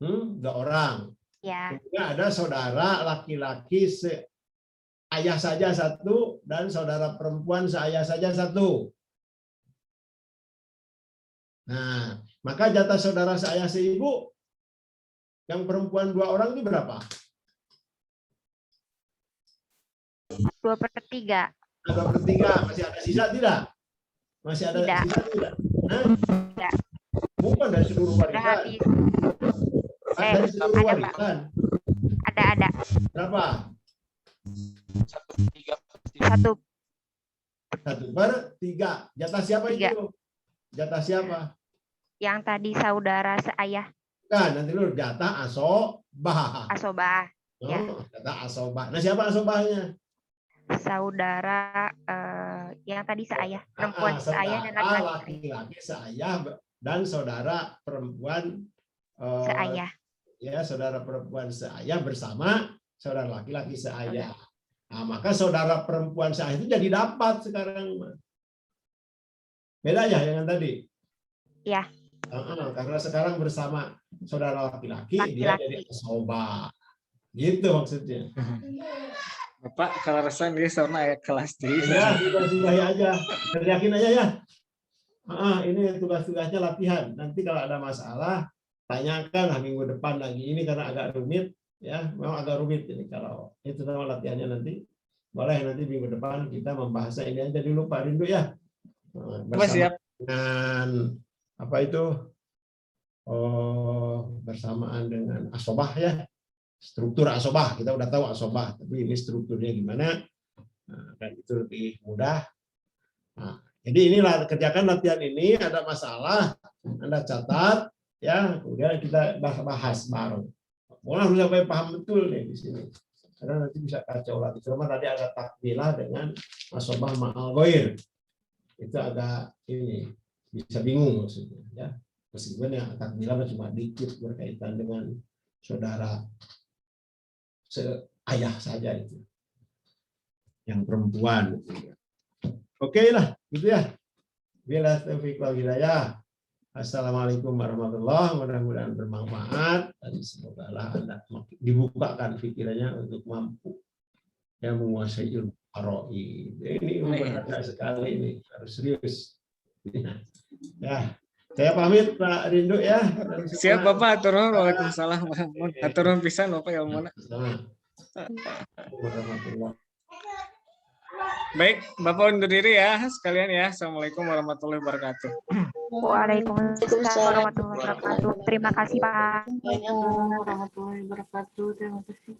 2 orang. Ya. Kemudian ada saudara laki-laki seayah saja 1 dan saudara perempuan seayah saja 1. Nah, maka jatah saudara seayah seibu yang perempuan 2 orang itu berapa? 2/3. 2/3. Masih ada sisa tidak? Masih ada sisa tidak? Tidak. Bukan dari seluruh warisan. Dari seluruh warisan. Ada. Berapa? 1/3. Jatah siapa 3. itu? Jatah siapa? Yang tadi saudara seayah. Kan nanti lu jatah asobah. Asobah. Ya. Jatah asobah. Nah, siapa asobahnya? Saudara yang tadi seayah, perempuan seayah dan laki-laki seayah dan saudara perempuan seayah. Ya, saudara perempuan seayah bersama saudara laki-laki seayah. Nah, maka saudara perempuan seayah itu jadi dapat sekarang. Beda ya dengan tadi? Ya. Karena sekarang bersama saudara laki-laki dia jadi asobah. Gitu maksudnya. Bapak kalau resan dia sama ya kelas di. Ya, sudah aja. Yakin aja ya. Ini tugas-tugasnya latihan. Nanti kalau ada masalah tanyakan minggu depan lagi. Ini karena agak rumit ya, memang agak rumit ini kalau itu nama latihannya nanti. Boleh nanti minggu depan kita membahasnya ini aja dulu Pak Rindu ya. Siap. Dengan apa itu? Bersamaan dengan asobah ya. Struktur asobah, kita udah tahu asobah, tapi ini strukturnya gimana, dan itu lebih mudah. Nah, Jadi inilah kerjakan latihan ini, ada masalah Anda catat ya, kemudian kita bahas bareng. Mulai harus sampai paham betul nih di sini. Karena nanti bisa kacau lagi. Cuma tadi ada takbilah dengan masobah ma'al ghair. Itu agak ini bisa bingung maksudnya ya. Meskipun ya takbilah cuma dikit berkaitan dengan saudara seayah saja itu. Yang perempuan. Oke lah, gitu ya. Bila taufiq wal hidayah. Assalamualaikum warahmatullahi wabarakatuh. Mudah-mudahan bermanfaat dan semoga Anda dibukakan pikirannya untuk mampu yang menguasai ilmu aroi. Ini berharga sekali, ini harus serius. Ya, saya pamit Pak Rindu ya. Siap Bapak, atur nuhun. Waalaikumsalam. Atur nuhun pisan Bapak ilmuna. Warahmatullahi. Baik, Bapak undur diri ya sekalian ya. Assalamualaikum warahmatullahi wabarakatuh. Waalaikumsalam warahmatullahi wabarakatuh. Terima kasih Pak. Warahmatullahi wabarakatuh. Terima kasih.